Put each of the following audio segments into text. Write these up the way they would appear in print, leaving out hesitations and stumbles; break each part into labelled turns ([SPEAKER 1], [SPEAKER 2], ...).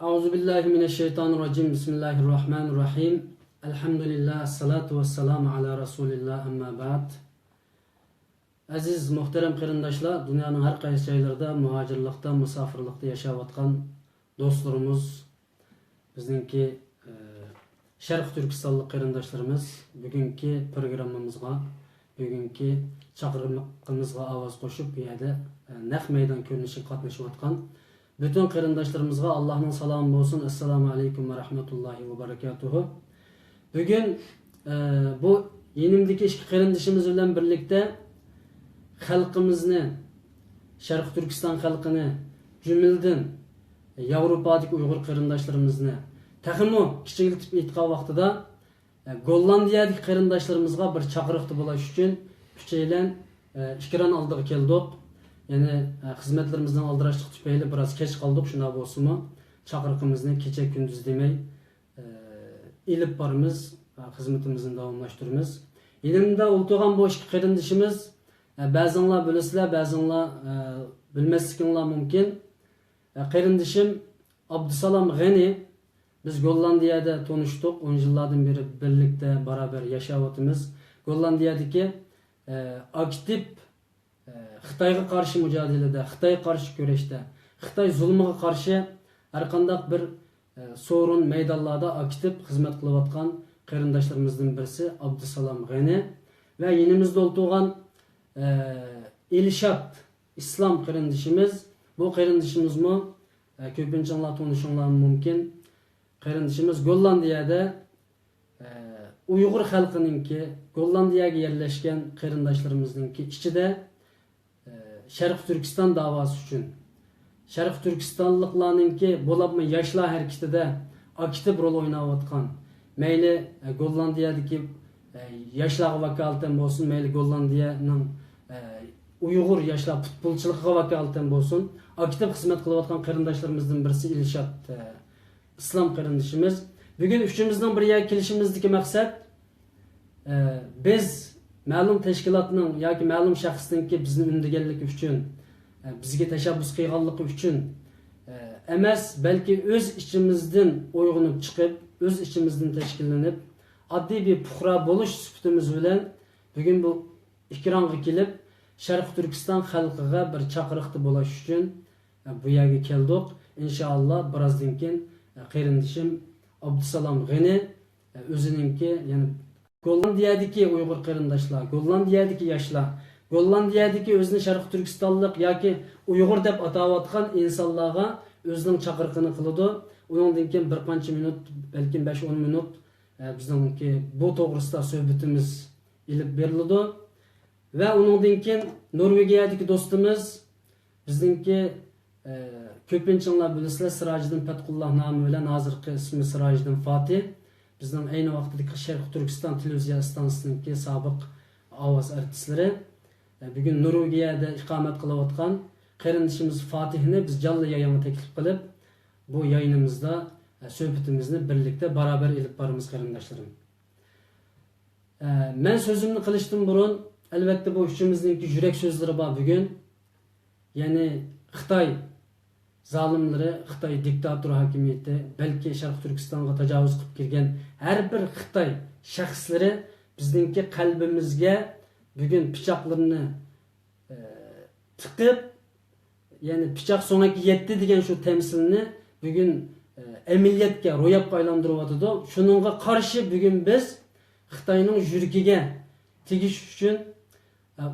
[SPEAKER 1] Euzubillahimineşşeytanirracim. Bismillahirrahmanirrahim. Elhamdülillah. Salatu vesselamu ala Resulillah. Amma ba'd. Aziz muhterem qarindoshlar, dunyoning har qaysi joylarida muhojirlikda, musofirlikda yashayotgan do'stlarimiz, bizningki Sharq Turkistonlik qarindoshlarimiz bugungi programmamizga, bugungi chaqiriqimizga ovoz qo'shib, bu yerda naq maydon ko'rinishida qatnashayotgan bütün qarindoshlarımızga Allah'ın salamı olsun. Esselamu aleyküm ve rahmetullahi ve berekatuhu. Bugün bu yenimdeki iki qarindoshimiz bilan birlikte xalqimizni, Sharq Turkiston xalqini, jumladan Yevropadagi Uyg'ur qarindoshlarimizni, taximo kichikiltib aytgan vaqtida Gollandiyadagi qarindoshlarimizga bir chaqiriqda bo'lish uchun uchaylan ikkiran oldiga keldik. Yani hizmetlerimizden aldıraşlık tüpeyle biraz geç kaldık. Şuna olsun mu? Çakırkımızı gece gündüz demey ilip barımız hizmetimizin davamlaştırımız. Elimde olduğun bu iki qarindishimiz bazılar bilirler, bazılar bilmezlikler mümkün. Qarindishim Abdusalam G'ani, biz Gollandiyada tanıştık. 10 yıllardan beri birlikte beraber yaşayotimiz. Gollandiyadaki aktif Xitoyga qarshi mücadelede, Xitoyga qarshi kurashda, Xitoy zulmiga qarshi har qanday bir sorun maydonlarda aktiv xizmat qilayotgan qarindoshlarimizdan birisi Abdusalam G'ani ve yenimizde o'tirgan Elshad İslam qarindishimiz. Bu qarindishimizmi ko'pincha tanishinglar mumkin. Qarindishimiz Gollandiyada Uyg'ur xalqininki, Gollandiyaga yerleşken qarindoshlarimizninki ichida Sharq Turkiston davası üçün, Sharq Turkistonliklarninki bo'libmi yoshlar harakatida aktiv rol o'ynayotgan, mayli Gollandiyadagi yoshlarga vakolatan bo'lsin, mayli Gollandiyaning Uyg'ur yoshlar futbolchiligiga vakolatan bo'lsin, aktiv xizmat qilayotgan qarindoshlarimizdan birisi Elshad islom qarindishimiz. Bugun uchimizning bir yerga kelishimizdagi maqsad biz ma'lum tashkilotning yoki ma'lum shaxsninki bizni undaganligi uchun, bizga tashabbus qilganligi uchun emas, balki o'z ichimizdan uyg'onib chiqib, o'z ichimizdan tashkillanib, oddiy bir puhra bo'lish sifatimiz bilan bugun bu ikronga kelib, Sharq Turkiston xalqiga bir chaqiriqda bo'lish uchun bu yerga keldik. Inshaalloh birozdan keyin qarindishim Abdusalam G'ani o'zininki, ya'ni Gollandiyadagi Uyg'ur qarindoshlar, Gollandiyadagi yoshlar, Gollandiyadagi o'zini Sharq Turkistonlik yoki Uyg'ur deb atayotgan insonlarga o'zining chaqiriqini qiladi. Undan keyin bir qancha minut, balki 5-10 minut bizningki bu to'g'risida suhbatimiz ilib beriladi. Va undan keyin Norvegiyadagi do'stimiz, bizningki ko'pinchalar bilasizlar, Sirajiddin Fatqulloh nomi bilan hozirgi ismi Sirajiddin Fatih. Bizning ayni vaqtdagi Sharq Turkiston televiziya stansiyasiningki sobiq ovoz artistlari bugun Norvegiyada iqomat qilayotgan qarindishimiz Fatihni biz jonli yayonga taklif qilib, bu yayinimizda suhbatimizni birlikda barabar ilib boramiz qarindoshlarim. Men so'zimni qilishdan burun albatta bu uchimizningki yurak so'zlari bor bugun. Ya'ni Xitoy zalimleri, Xitoy diktator hakimiyeti, belki Sharq Turkistonga tajovuz qilib kelgan har bir Xitoy shaxslari bizningki qalbimizga bugun pichoqlarini tiqib, ya'ni pichoq so'ngaki yetdi degan shu tamsilni bugun amaliyotga, ro'yobga aylantiryotdi. Shuningga qarshi bugun biz Xitoyning yuragiga tegish uchun,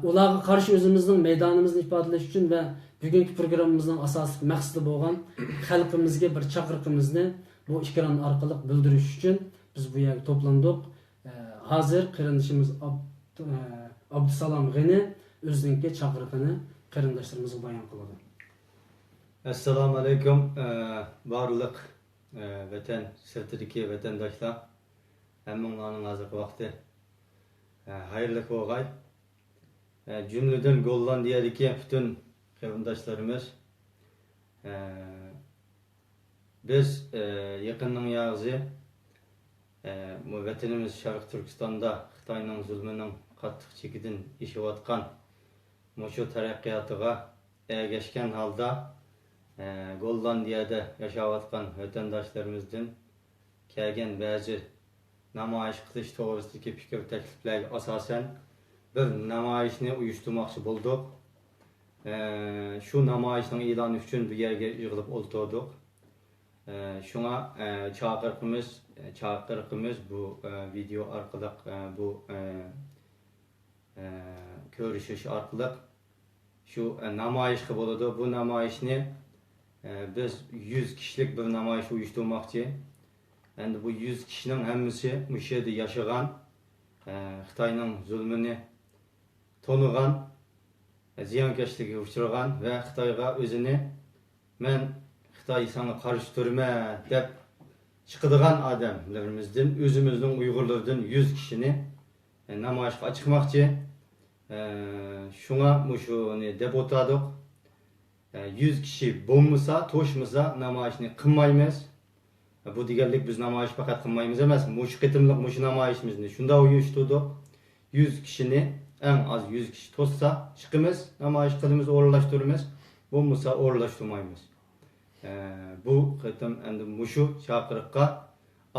[SPEAKER 1] ularga qarshi o'zimizning maydonimizni ifodalash uchun va bugungi programmamizning asosiy maqsadi bo'lgan xalqimizga bir chaqiriqimizni bu ekran orqali bildirish uchun biz bu yerga to'plandik. Hozir qarindishimiz Abdusalam G'ani o'zining chaqiriqini qarindoshlarimizga bayon qiladi.
[SPEAKER 2] Assalomu alaykum barliq vatan sirtidagi vatandoshlar. Hammanglarning hozirgi vaqti xayrli bo'lg'ay. Jumladan Gollandiyadagi butun qarindoshlarimiz, biz yaqinning yağızı bu vatanimiz Sharq Turkistonda Xitoyning zulmining qattiq chekidan yashayotgan, shu taraqqiyotiga ergashgan holda Gollandiyada yaşayotgan vatandaşlarımızdan kelgan ba'zi namoyish qilish to'g'risidagi fikr takliflarga asosan bir namoyishni uyushtirmoqchi bo'ldik. Shu namoyishning e'loni uchun bu yerga yig'ilib o'tirdik. Shunga chaqiriqimiz bu video orqali bu ko'rishish orqali shu namoyishga bo'ladi. Bu namoyishni biz 100 kishilik bir namoyish uyushtirmoqchi. Endi bu 100 kishining hammasi bu yerda yashagan, Xitoyning zulmini to'nigan, ziyonkashlikka uchragan va Xitoyga o'zini men Xitoy sana qarshi turman deb chiqadigan odamlarimizdan, o'zimizning Uyg'urlardan 100 kishini namoyishga chiqmoqchi. Shunga shuni deb o'tirdik. 100 kishi bo'lmasa, to'shmasa namoyishni qilmaymiz. Bu deganlik biz namoyish faqat qilmaymiz emas, shu qitimliq shu namoyishimizni shunda uyushtirdik. 100 kishini eng az 100 kishi to'ssa chiqimiz, namoyish qilamiz, o'rlashtiramiz. Bo'lmasa o'rlashtirmaymiz. Bu qitim endi shu chaqiriqqa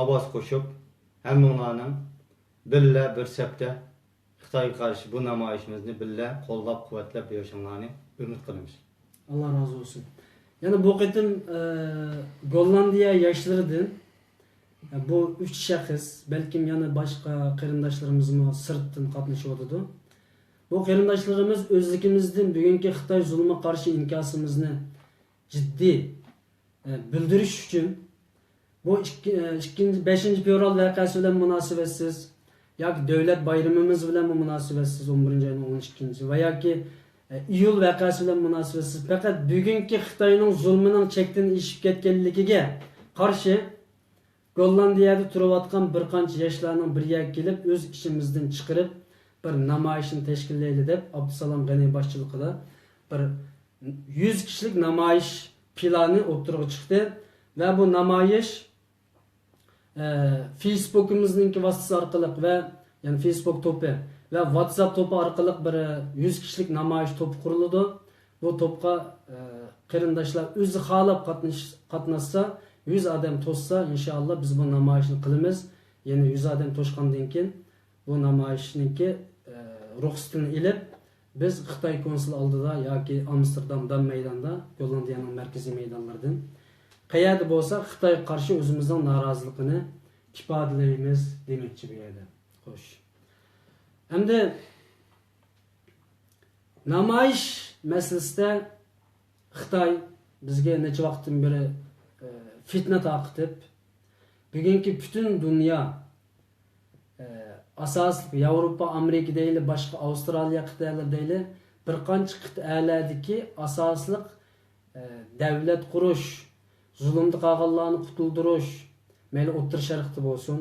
[SPEAKER 2] ovoz qo'shib, hammalarning billa bir sapda Xitoyga qarshi bu namoyishimizni billa qo'llab-quvvatlab berishinglarni umid qilamiz.
[SPEAKER 1] Allah razı olsun. Yani bu qitim Gollandiya yaşlarıdan bu 3 şahıs, belki yani başka qarindoshlarimiz sırttan qatnashib bu qarindoshlarimiz o'zligimizdan bugungi Xitoy zulmiga qarshi inkosimizni jiddiy bildirish uchun bu 5 fevral voqeasi bilan munosabatsiz yoki davlat bayramimiz bilan munosabatsiz 11 ayning 12 va yoki iyul voqeasi bilan munosabatsiz faqat bugungi Xitoyning zulmining chekdan ishib ketganligiga qarshi Gollandiyada turayotgan bir qancha yoshlarning birga kelib o'z ishimizdan chiqarib bir namoyishni tashkillaydi deb Abdusalom G'aniy boshchiligida bir 100 kishilik namoyish plani o'tirg'i chiqdi va bu namoyish Facebook'imizningki vasitasi orqali va yani Facebook to'pi ve WhatsApp to'pi orqali bir 100 kishilik namoyish to'pi quriladi. Bu to'pga qarindoshlar o'zi xohlab qatnashsa, 100 odam to'ssa, inshaalloh biz bu namoyishni qilamiz. Ya'ni 100 odam to'shgandan keyin bu namoyishniki ruxsatini ilib biz Xitoy konsul oldida yoki Amsterdam maydonda, Gollandiyaning markaziy maydonlaridan qayerda bo'lsa Xitoy qarshi o'zimizning noroziligini ifodalaymiz demoqchi bu yerda. Xo'sh. Endi namoyish masalasida Xitoy bizga necha vaqtdan beri fitna taqitib, bugungi butun dunyo asosli Yevropa, Amerika deyli, boshqa Avstraliya qit'alar deyli, bir qancha qit'alardagi asosli davlat qurish, zulmda qolganlarni qutuldirish, mayli O'rta Sharqda bo'lsin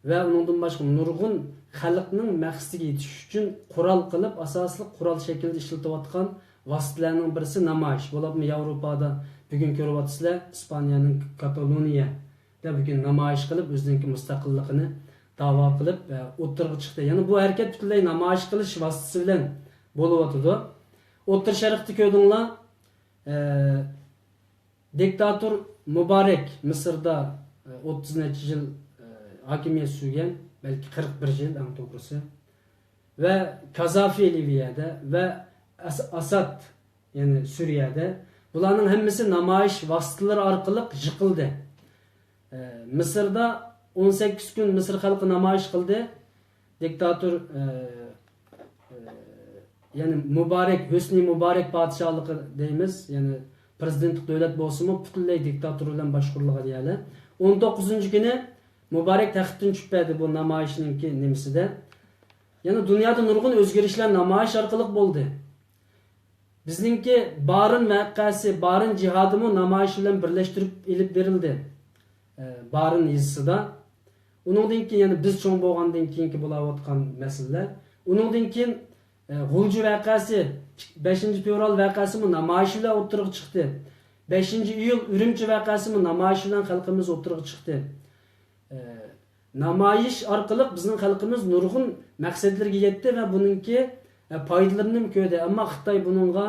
[SPEAKER 1] va undan boshqa nurg'un xalqning maqsadiga yetish uchun qurol qilib, asosli qurol shaklida ishlatayotgan vositalarning birisi namoyish. Bo'libmi Yevropada bugun ko'ryapsizlar, Ispaniyaning Kataloniyada bugun namoyish qilib o'zining mustaqilligini da'vo qilib o'tirg'i chiqdi. Ya'ni bu harakat butunlay namoyish qilish vositasi bilan bo'layotdi. O'rta Sharqda ko'rdinglar, diktator Mubarak Misrda 30 yil hokimiyat sürgen, belki 41 yıl en doğrusu. Ve Kazafi Libya'da ve Asad yani Suriye'de bunların hepsi namoyish vasıtaları arkalı yıkıldı. Mısır'da 18 gün Mısır halkı namoyish kıldı. Diktatör yani Mübarek, Hüsnü Mübarek padişahlığı deyimiz. Yani prezidentlik devlet bolsunmu butunlay diktatör bilan boshqariliga deyali. 19 günü Mübarek taxtdan tushpadi bu namoyishninki nimasida. Yani dunyoda nurg'un o'zgarishlar namoyish orqali bo'ldi. Bizningki barin voqeasi, barin jihadimi namoyish bilan birlashtirib ilib berildi. Barin yezisida. Uningdan keyin yani biz cho'ng bo'lgandan keyingi bo'layotgan masalalar. Uningdan keyin G'ulji voqeasi, 5 fevral voqeasi namoyish bilan o'tirib chiqdi. 5 iyul Urumchi voqeasi namoyish bilan xalqimiz o'tirib chiqdi. Namoyish orqali bizning xalqimiz nurg'un maqsadlarga yetdi va buningki foydalarini ko'rdi. Ammo Xitoy buningga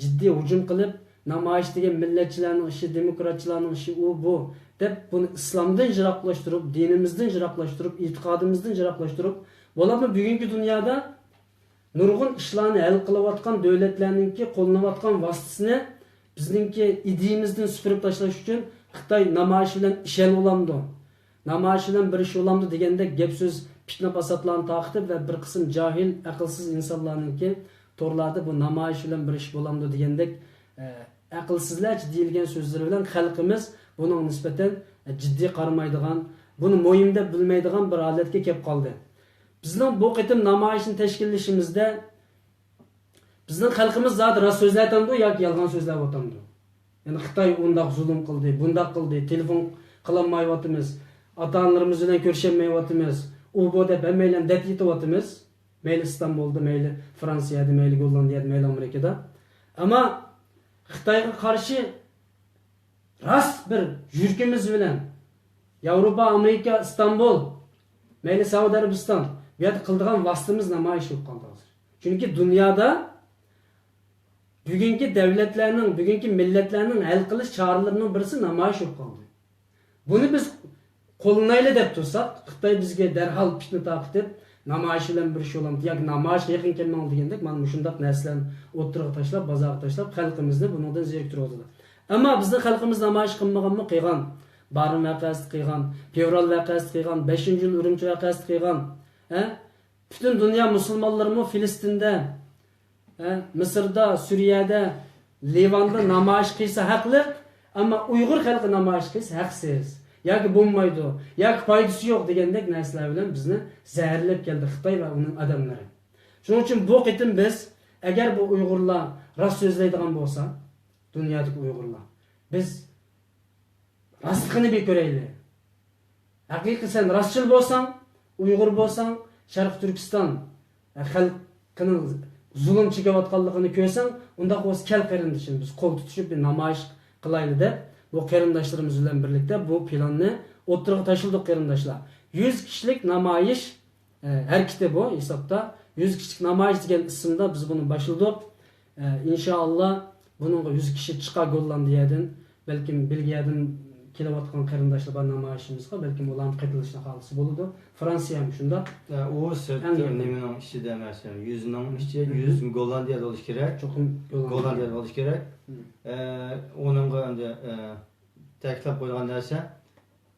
[SPEAKER 1] jiddiy hujum qilib, namoyish degan millatchilarning ishi, demokratchilarning ishi, u bu deb buni islomdan jiroqlashtirib, dinimizdan jiroqlashtirib, e'tiqodimizdan jiroqlashtirib, bo'ladi bugungi dunyoda nurg'un ishlarni hal qilayotgan davlatlarningki qo'llanayotgan vositasini bizningki ideyimizdan supurib tashlash uchun Xitoy namoyish bilan ish olamdi. Namoyish bilan bir ish olamdi deganda gap so'z fitna fasodlarni taqitib va bir qism johil, aqlsiz insonlarningki to'rlarda bu namoyish bilan bir ish bo'lamdi degandek aqlsizlarcha deyilgan so'zlar bilan xalqimiz buning nisbatan jiddiy qaramaydigan, buni mo'yim deb bilmaydigan bir holatga kelib qoldi. Bizning bu qitim namoyishni tashkillashimizda bizning xalqimiz zot rost so'zlayotganmi yoki yolg'on so'zlayotganmi? Ya'ni Xitoy undaq zulm qildi, bundaq qildi, telefon qilolmayotimiz, ota-onalarimiz bilan ko'risholmayotimiz, u bu deb hammaylar dad yetyapmiz. Mayli İstanbul'da, mayli Fransiyada, mayli Gollandiyada, mayli Amerikada. Ama Xitoyga qarshi rost bir yurkimiz bilan Yevropa, Amerika, İstanbul, mayli Saudiya Arabiston bu yerda qildigan vaqtimiz namoyish bo'lib qoldi hozir. Chunki dunyoda bugungi davlatlarning, bugungi millatlarning hal qilish choralarining birisi namoyish bo'lib qoldi. Buni biz qo'llanayli deb tursak, Xitoy bizga darhol fitna taqib namoyish bilan bir ish bo'ladi yoki namoyish yaqin kelmang degandek mana shunday narsalarni o'tirg'a tashlab, bozorga tashlab xalqimizni bundan zeriktiradi. Ammo bizning xalqimiz namoyish qilmaganmi qilgan, Barim vaqasi qilgan, fevral vaqasi qilgan, 5-yil Urumchi vaqasi qilgan. Butun dunyo musulmonlarimi Filistinda, Misrda, Suriyada, Livanda namoyish qilsa haqli, ammo Uyg'ur xalqi namoyish qilsa haqsiz. Yoki bo'lmaydi, yoki foydasi yo'q degandek narsalar bilan bizni zaharlab keldi Xitoy va uning odamlari. Shuning uchun bu qitim biz agar bu Uyg'urlar rost so'zlaydigan bo'lsa, dunyodagi Uyg'urlar, biz rostligini bir ko'raylik. Haqiqiy sen rostchil bo'lsang, Uyg'ur bo'lsang, Sharq Turkiston xalqining zulm chekayotganligini ko'rsang, unda o'z kel qarindishimiz biz qo'l tutishib bir namoyish qilaylik deb bu qarindoshlarimiz bilan birlikda bu planni o'tirg'a tashildik qarindoshlar. 100 kishilik namoyish harakati bu hisobda 100 kishilik namoyish degan ismda biz buni boshladik. İnşallah bununla 100 kishi chiqa Gollandiyadan, balkim Belgiyadan kelayotgan qarindoshlar bor namoyishimizga, balkim ularning qaytilishini xohlasa bo'ladi. Fransiya ham shunda.
[SPEAKER 2] O sektor nimaning ichida emas, 100 ning ichida 100 Gollandiyada bo'lish kerak.
[SPEAKER 1] Cho'qim
[SPEAKER 2] Gollandiyada bo'lish kerak. Onunga endi taklif qo'ygan narsa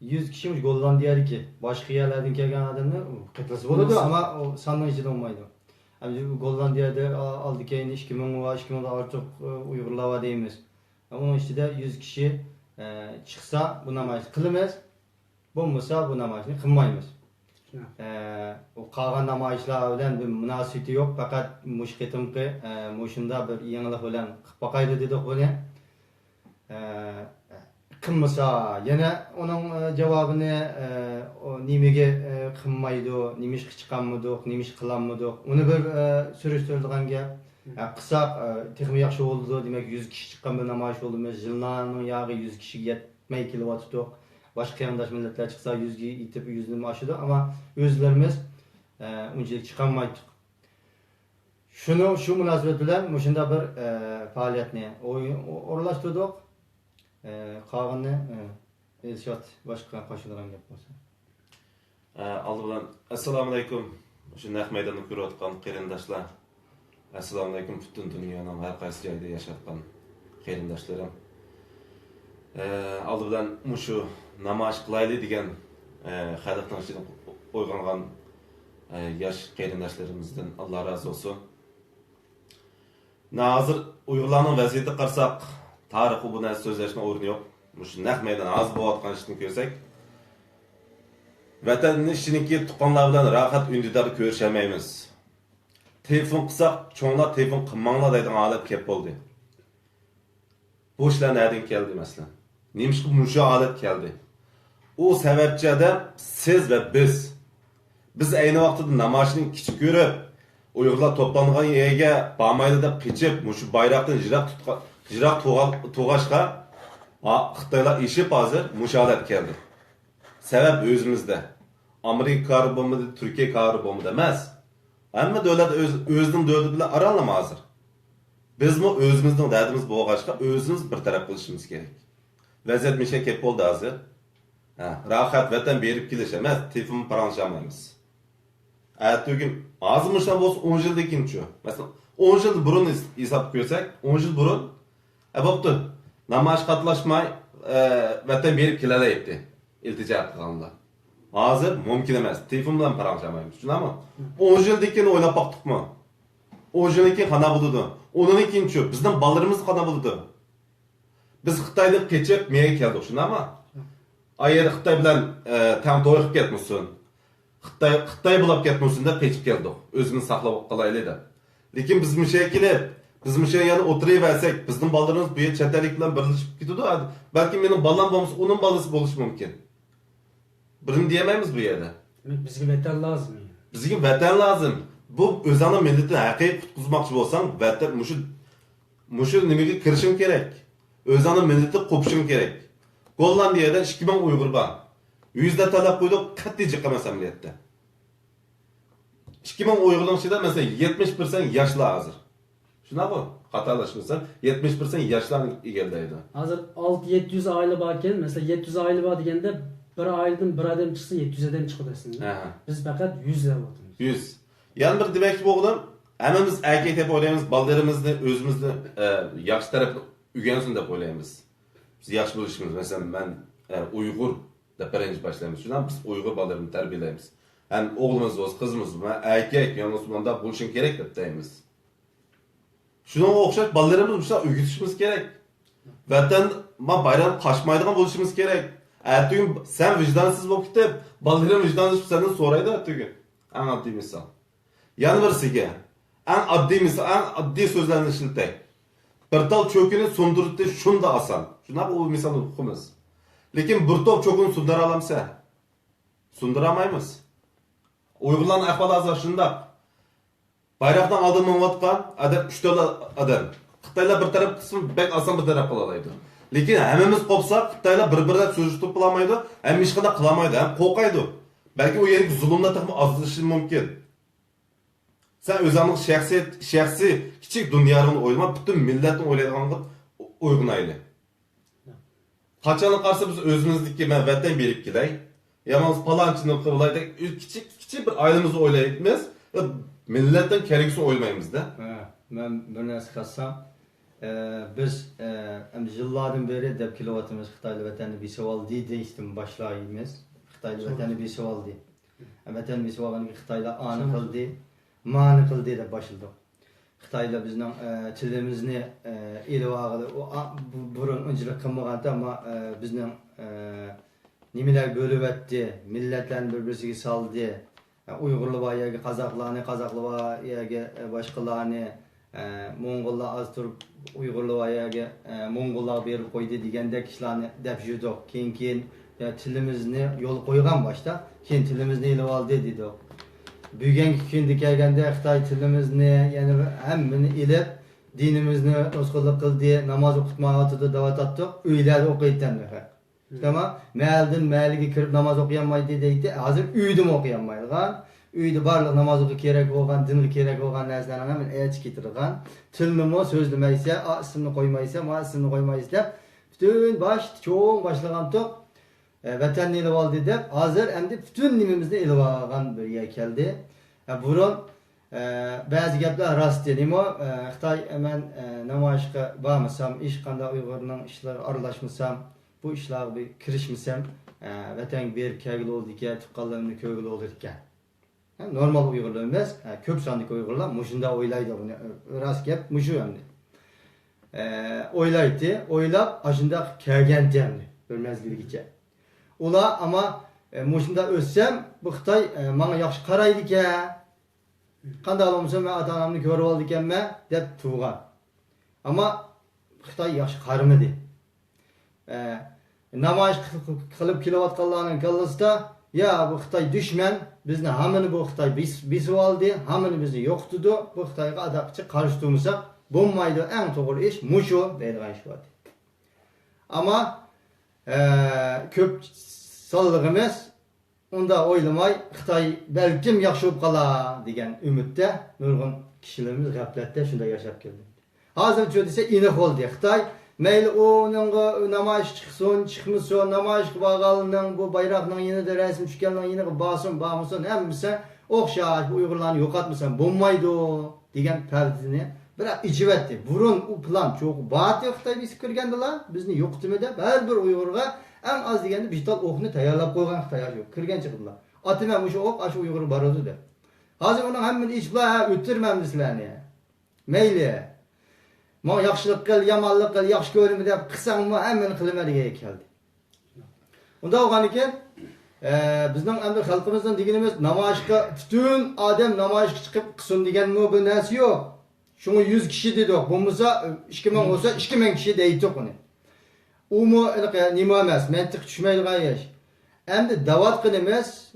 [SPEAKER 2] 100 kishimiz Gollandiyadagi boshqa yerlardan kelgan odamlar qaytilsa bo'ladi, ammo sonning ichida bo'lmaydi. Gollandiyada oldi keyin 2000 va 2000 dan ortiq Uyg'urlar bor deymiz. Onun ichida 100 kishi chiqsa bu namoyish qilamiz, bo'lmasa bu namoyishni qilmaymiz. O qolgan namoyishlar bilan bir munosabati yo'q, faqat mush qitimqi mushunda bir yangilik bilan qilib boqaydi dedik buni. Qilmasa yana uning javobini nimaga qilmaydi, nima ish chiqarmadi, nima ish qilamadi, uni bir surishtiradigan gap. Qilsak texnik yaxshi bo'ldi, demak 100 kishi chiqqan bir namoyish bo'ldimiz. Jillarning yog'i 100 kishiga yetmay kelyapti. Boshqa qarindosh millatlar chiqsa 100 ga yetib 100 dan oshadi, ammo o'zlarimiz unchalik chiqolmaydik. Shu munosabat bilan shunda bir faoliyatni o'rlashtirdik. Qolganini Elshot boshqa qo'shiladigan gap bo'lsa.
[SPEAKER 3] Aldı bilan assalomu alaykum. Shu naq maydonni ko'rayotgan qarindoshlar. Assalomu alaykum butun dunyoning har qaysi joyda yashayotgan qarindoshlarim. Aldı bilan shu namoyish qilaylik degan xalqning ichida o'ylangan yosh qarindoshlarimizdan Alloh razı olsun. Hozir Uyg'urlarning vaziyati qarsak, tarixi bu narsa so'zlashning o'rni yo'q. Shu naq maydon az bo'layotgan ishni ko'rsak, vatanning ishiniki tuqqanlar bilan rohat undidar ko'rishamaymiz. Telefon qilsak, cho'nglar telefon qilmanglar deydigan holat kelib bo'ldi. Bu ishlar nereden keldi masalan? Nimishki mushu holat keldi. O sababchada siz ve biz ayni vaqtida namoyishning kichik ko'rib, Uyg'urlar to'plangan yerga bormaydi deb qichib, mushu bayroqdan jiroq to'g'ashqa Xitoylar ishib hozir mushu holat keldi. Sabab o'zimizda. Amerika qarı bo'lmadi, Turkiya qarı bo'lmadi emas. Hamma davlat o'zining davlati bilan aralama hozir. Bizmi o'zimizning dardimiz bo'lg'achqa o'zimiz bir taraf qilishimiz kerak. Vaziyat misha kelib bo'ldi hozir. Rohat vatan berib kelish emas, telefon paranjamaymiz. Ertugün azmışdan bo'lsa 10 yildan keyinchi. Masalan, 10 yil burun hisob ko'rsak, 10 yil burun bo'pti. Namoyish qatnashmay vatan berib kelalayapti. İltica qilganlar. Hozir mumkin emas. Telefon bilan paranjamaymiz. Tushunami? 10 yildan keyin o'ylab boqdikmi? 10 yildan keyin qana bo'ladi. Ondan keyinchi bizning bolalarimiz qana bo'ladi. Biz Xitoydan kechib mega keldik, tushunami? Ayer Xitoy bilan tam to'yib ketmosin. Xitoy bo'lib ketmosin deb kechib keldik. O'zimizni saqlab qolaylik deb. Lekin biz kelib, biz yana o'tiraversak, bizning bolalarimiz bu yer chetalik bilan birlashib ketadi. Balki mening bolam bo'lmasa, uning bolasi bo'lishi mumkin. Birini deyemaymiz bu yerda.
[SPEAKER 1] Bizga vatan lazım.
[SPEAKER 3] Bizga vatan lazım. Bu o'zini millatni haqiqiy qutqizmoqchi bo'lsang, vatan mushu nimaga kirishim kerak. O'zini millatni qo'pishim kerak. Gollandiyada 2000 Uyg'ur bor. 100 da talab qo'ydik, qat'iy chiqamas amaliyotda. 2000 Uyg'urning ichida mesela 70% yoshlar hozir. Shunaqa xatolashmasam 70% yoshlarni egallaydi.
[SPEAKER 1] Hozir 6-700 oila bor ekan, mesela 700 oila bor deganda bir oiladan bir odam chiqsa 700 odam chiqadi aslında. Biz faqat 100 deyapmiz.
[SPEAKER 3] 100. Yani bir demoqchi bo'ldim, hammamiz erkak deb o'ylaymiz, bolalarimizni o'zimizni yaxshi tarafni o'rgansin deb o'ylaymiz. Biz yaxshi bo'lishimiz, masalan men Uyg'ur deb birinchi boshlaymiz. Shundan biz Uyg'ur bolalarni tarbiyalaymiz. Ham o'g'limiz bo'lsa, qizimiz bo'lsa, erkak yolg'iz bo'lganda bo'lishi kerak deb deymiz. Shunga o'xshash bolalarimizni shunday o'rgatishimiz kerak. Vatan bayram qaşmaydigan bo'lishimiz kerak. Ertugün sen vicdansız bo'lib ketib, bolalarım vicdansız senden so'raydi ertugün. Eng oddiy misol. Yana birisiga eng oddiy so'zlarni ishlatay. Bir tal cho'kini sundirishda shunda oson. Shunaqa u misolni o'qimiz. Lekin bir top cho'kini sundira olamsa, sundiramaymiz. Uyg'urlarning ahvoli hozir shunda. Bayroqdan oldin minayotgan adam 3 ta adam. Xitoylar bir taraf qismi bek oson bir taraf qila oladi. Lekin hammamiz qopsak, Xitoylar bir-biriga so'zlashib qolamaydi, ham hech qanday qilmaydi, ham qo'rqaydi. Balki u yerga zulmlar taqmi ozilishi mumkin. Sen o'zingning shaxsiy kichik dunyoni o'ylama, butun millatni o'ylaydiganga uyg'unayli. Qachon qarsa biz o'zimizniki men vatan berib kelay, yomon palonchini qilaydi, kichik bir oilamizni o'ylaymiz, millatdan kerakini o'ylamaymiz-da.
[SPEAKER 2] Men bir narsa qilsam, biz yıllardan beri deb kelayotimiz Xitoyli vatanni besavol deyishdan boshlaymiz. Xitoyli vatanni besavol deydi. Vatan besavolni Xitoylar ani qildi, mani qildi deb başladik. Xitoylar bizning tilimizni elvag'ili burun unchilik qilmaganda, ammo bizning nimalar bo'lib o'tdi, millatlarni bir-biriga soldi. Uyg'urlar va yoki qozoqlarni, qozoqlar va yoki boshqalarni Moğollar az turib Uyg'urlar va yoki Moğollar berib qo'ydi degandek ishlarni deb yurdik. Keyin tilimizni yo'l qo'ygan boshda, keyin tilimizni elib oldi dedi. Bugungi kunda kelganda Xitoy tilimizni, ya'ni hammani elib, dinimizni to'sqinlik qildi, namoz o'qitmayotdi, da'vat etdi, uylarda o'qiyotganlar. Tamam, mahaldan mahaliga kirib namoz o'qiyanmaydi deydi. Hozir uyda o'qiyanmaydigan. Uyda barliq namoz o'qi kerak bo'lgan, dinga kerak bo'lgan narsalarni ham aytib ketirgan. Tilni so'zlamaysa, ismini qo'ymaysa, ismini qo'ymaysa, butun cho'ng boshlagan to'q vatanni elib oldi deb, hozir endi butun nimamizni elib olgan bir yer keldi. Burun ba'zi gaplar rost nima, Xitoy men namoyishga bormasam, ish qanday Uyg'urning ishlari aralashmasam, bu ishlarga kirishmasam, vatan berib kelgili oldi ekan, tuqqanlarni ko'gili oldi ekan. Normal Uyg'urlar emas, ko'p sonli Uyg'urlar mushunda o'ylaydi buni. Rost gap mushu endi. O'ylaydi, o'ylab ashunda kelgan endi bir mezgilgacha. Ular ama mushunda o'ssam, bu Xitoy menga yaxshi qaraydi ekan. Qanday bo'lsa men ota-onamni ko'rib oldi ekanman deb tug'an. Ama Xitoy yaxshi qaramadi. Namoyish qilib kelayotganlarning kallasida, ya bu Xitoy dushman, bizni hammani bu Xitoy besib oldi, hammani bizni yo'qotdi. Bu Xitoyga adaqchi qarshi turmasak bo'lmaydi. Eng to'g'ri ish mushu deydigan ish bor. Ama ko'p sonliq emas, unda o'ylamay Xitoy balkim yaxshi bo'lib qolar degan umidda nurg'un kishilarimiz g'aflatda shunday yashab keldi. Hazır şu dese inek oldu. Xitay meyli onun namayış çıksın, çıkmışsın, namayış bağalının bu bayrağının yine de resim çıkanların yine basın, bağımsın, hemmisi okşaş, bu Uygurlarını yok atmışsan, bulmaydı o, degen perdini. Bırak içivetti. Burun o plan çok batı Xitay biz kirgendiler. Bizni yok demede her bir Uygurga en az degende bital okunu tayarlap koygan Xitay yok. Kirgen çıktılar. Atıma şu ok aşı Uygur barodu de. Hazır onun hemmini içbla ötürmemdislerini. Meyli. Ma yaxşılık kıl, yamanlık kıl, yaxşı görümü de kısanma hemen kılmeliye geldi. Onda oğan iken bizden endi halkımızdan degenimiz namayışka bütün adam namayışka çıkıp kısın degen mi bu nesi yok. Şunu 100 kişi dedik. Bulmasa 2000 olsa 2000 kişi deydik onu. O mu nima emas, mantık düşmeydigan yaş. Endi davat qilimiz,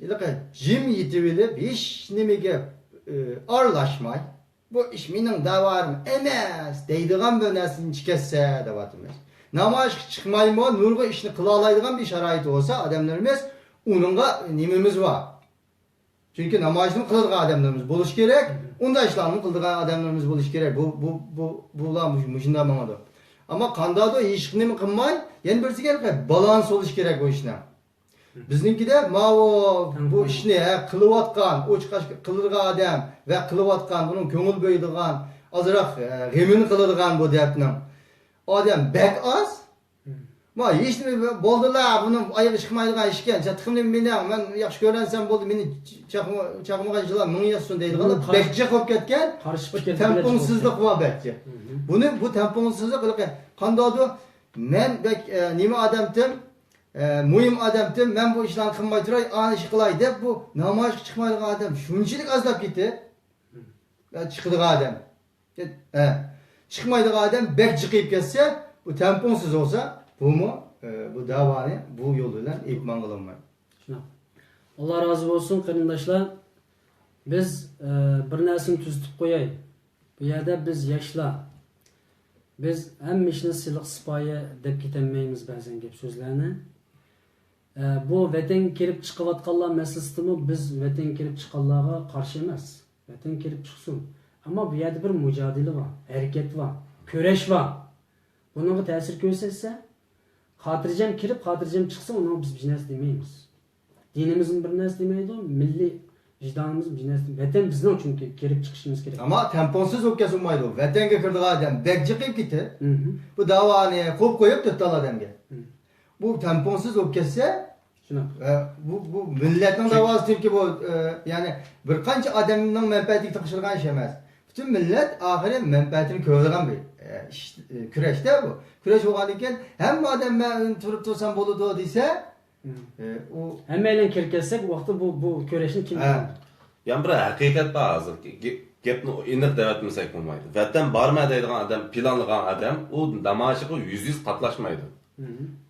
[SPEAKER 2] jim yetibilib hech nimaga aralashmay. Bu ish mening davarim emas deydigan bir narsani chiqarsa davatimiz. Namoyish chiqmaymi, nurg'a ishni qila oladigan bir sharoit bo'lsa, odamlarimiz uningga nimamiz bor. Chunki namoyishni qiladigan odamlarimiz bo'lish kerak, unda ishlarni qiladigan odamlarimiz bo'lish kerak. Bular shunday bo'ladi. Ammo qandaydir hech nima qilmay, yana birsiga balans bo'lish kerak bu ishni. Bizninkide bu ishni qilayotgan, o'chqash qiladigan odam va qilayotgan, bunun ko'ngil bo'ydigan, ozroq g'emin qiladigan bu debning odam bek oz. Ma hech nima bo'ldilar, buni oyog'i chiqmaydigan ish ekan. Chatqimni men yaxshi ko'ransam bo'ldi, meni chaqmagan jilar ming yassun deydigan. Bekchi qolib ketgan,
[SPEAKER 1] qarishib ketgan.
[SPEAKER 2] Temponsizlik bor bekchi. Bu temponsizlik qandaydir men bek nima odamdim, muhim odamdim, men bu ishlarni qilmay turay, ana ish qilay deb bu namoyishga chiqmaydigan odam shunchalik azlab ketdi. Chiqadigan odam. Chiqmaydigan odam bek chiqib ketsa, bu temponsiz olsa, bu davani bu yo'l bilan ekman qilinmaydi.
[SPEAKER 1] Shuna. Alloh rozi bo'lsin qarindoshlar. Biz bir narsani tuzitib qo'yay. Bu yerda biz yoshlar biz hamma ishni siliq sipoyi deb ketolmaymiz ba'zan gap so'zlarni. Bu vatan kelib chiqayotganlar masalasida biz vatan kelib chiqqanlarga qarshi emas. Vatan kelib chiqsin. Ammo bu yerda bir mujodila bor, harakat bor, kurash bor. Bunga ta'sir ko'rsatsa, xotirjam kirib, xotirjam chiqsa, uni biz biznes demaymiz. Dinimizin bir narsa demaydi, milliy vicdanımız biznes. Vatan bizning uchun kelib chiqishimiz kerak.
[SPEAKER 2] Ama temponsiz o'tkazilmaydi. Vatanga kirdigan odam bekchi qilib ketdi. Bu davoni qo'yib qo'yib turdi odamga. Bu temponsiz o'tkazsa, bu millatning davosi chunki bu ya'ni bir qancha odamning manfaatiga taqishilgan ish emas. Bütün millat oxiri manfaatini ko'radigan bir kurashda bu. Kurash bo'lgan ekan, hamma odam men turib tursam bo'ladi desa, u
[SPEAKER 1] hammalar kirkazsak, u vaqtda bu kurashni kim qiladi?
[SPEAKER 3] Yani bir hakikat var hazır. Gapni aniq deb aytmasak bo'lmaydi. Vatan borma deydigan odam, planlagan odam, u namoyishga %100 qatnashmaydi.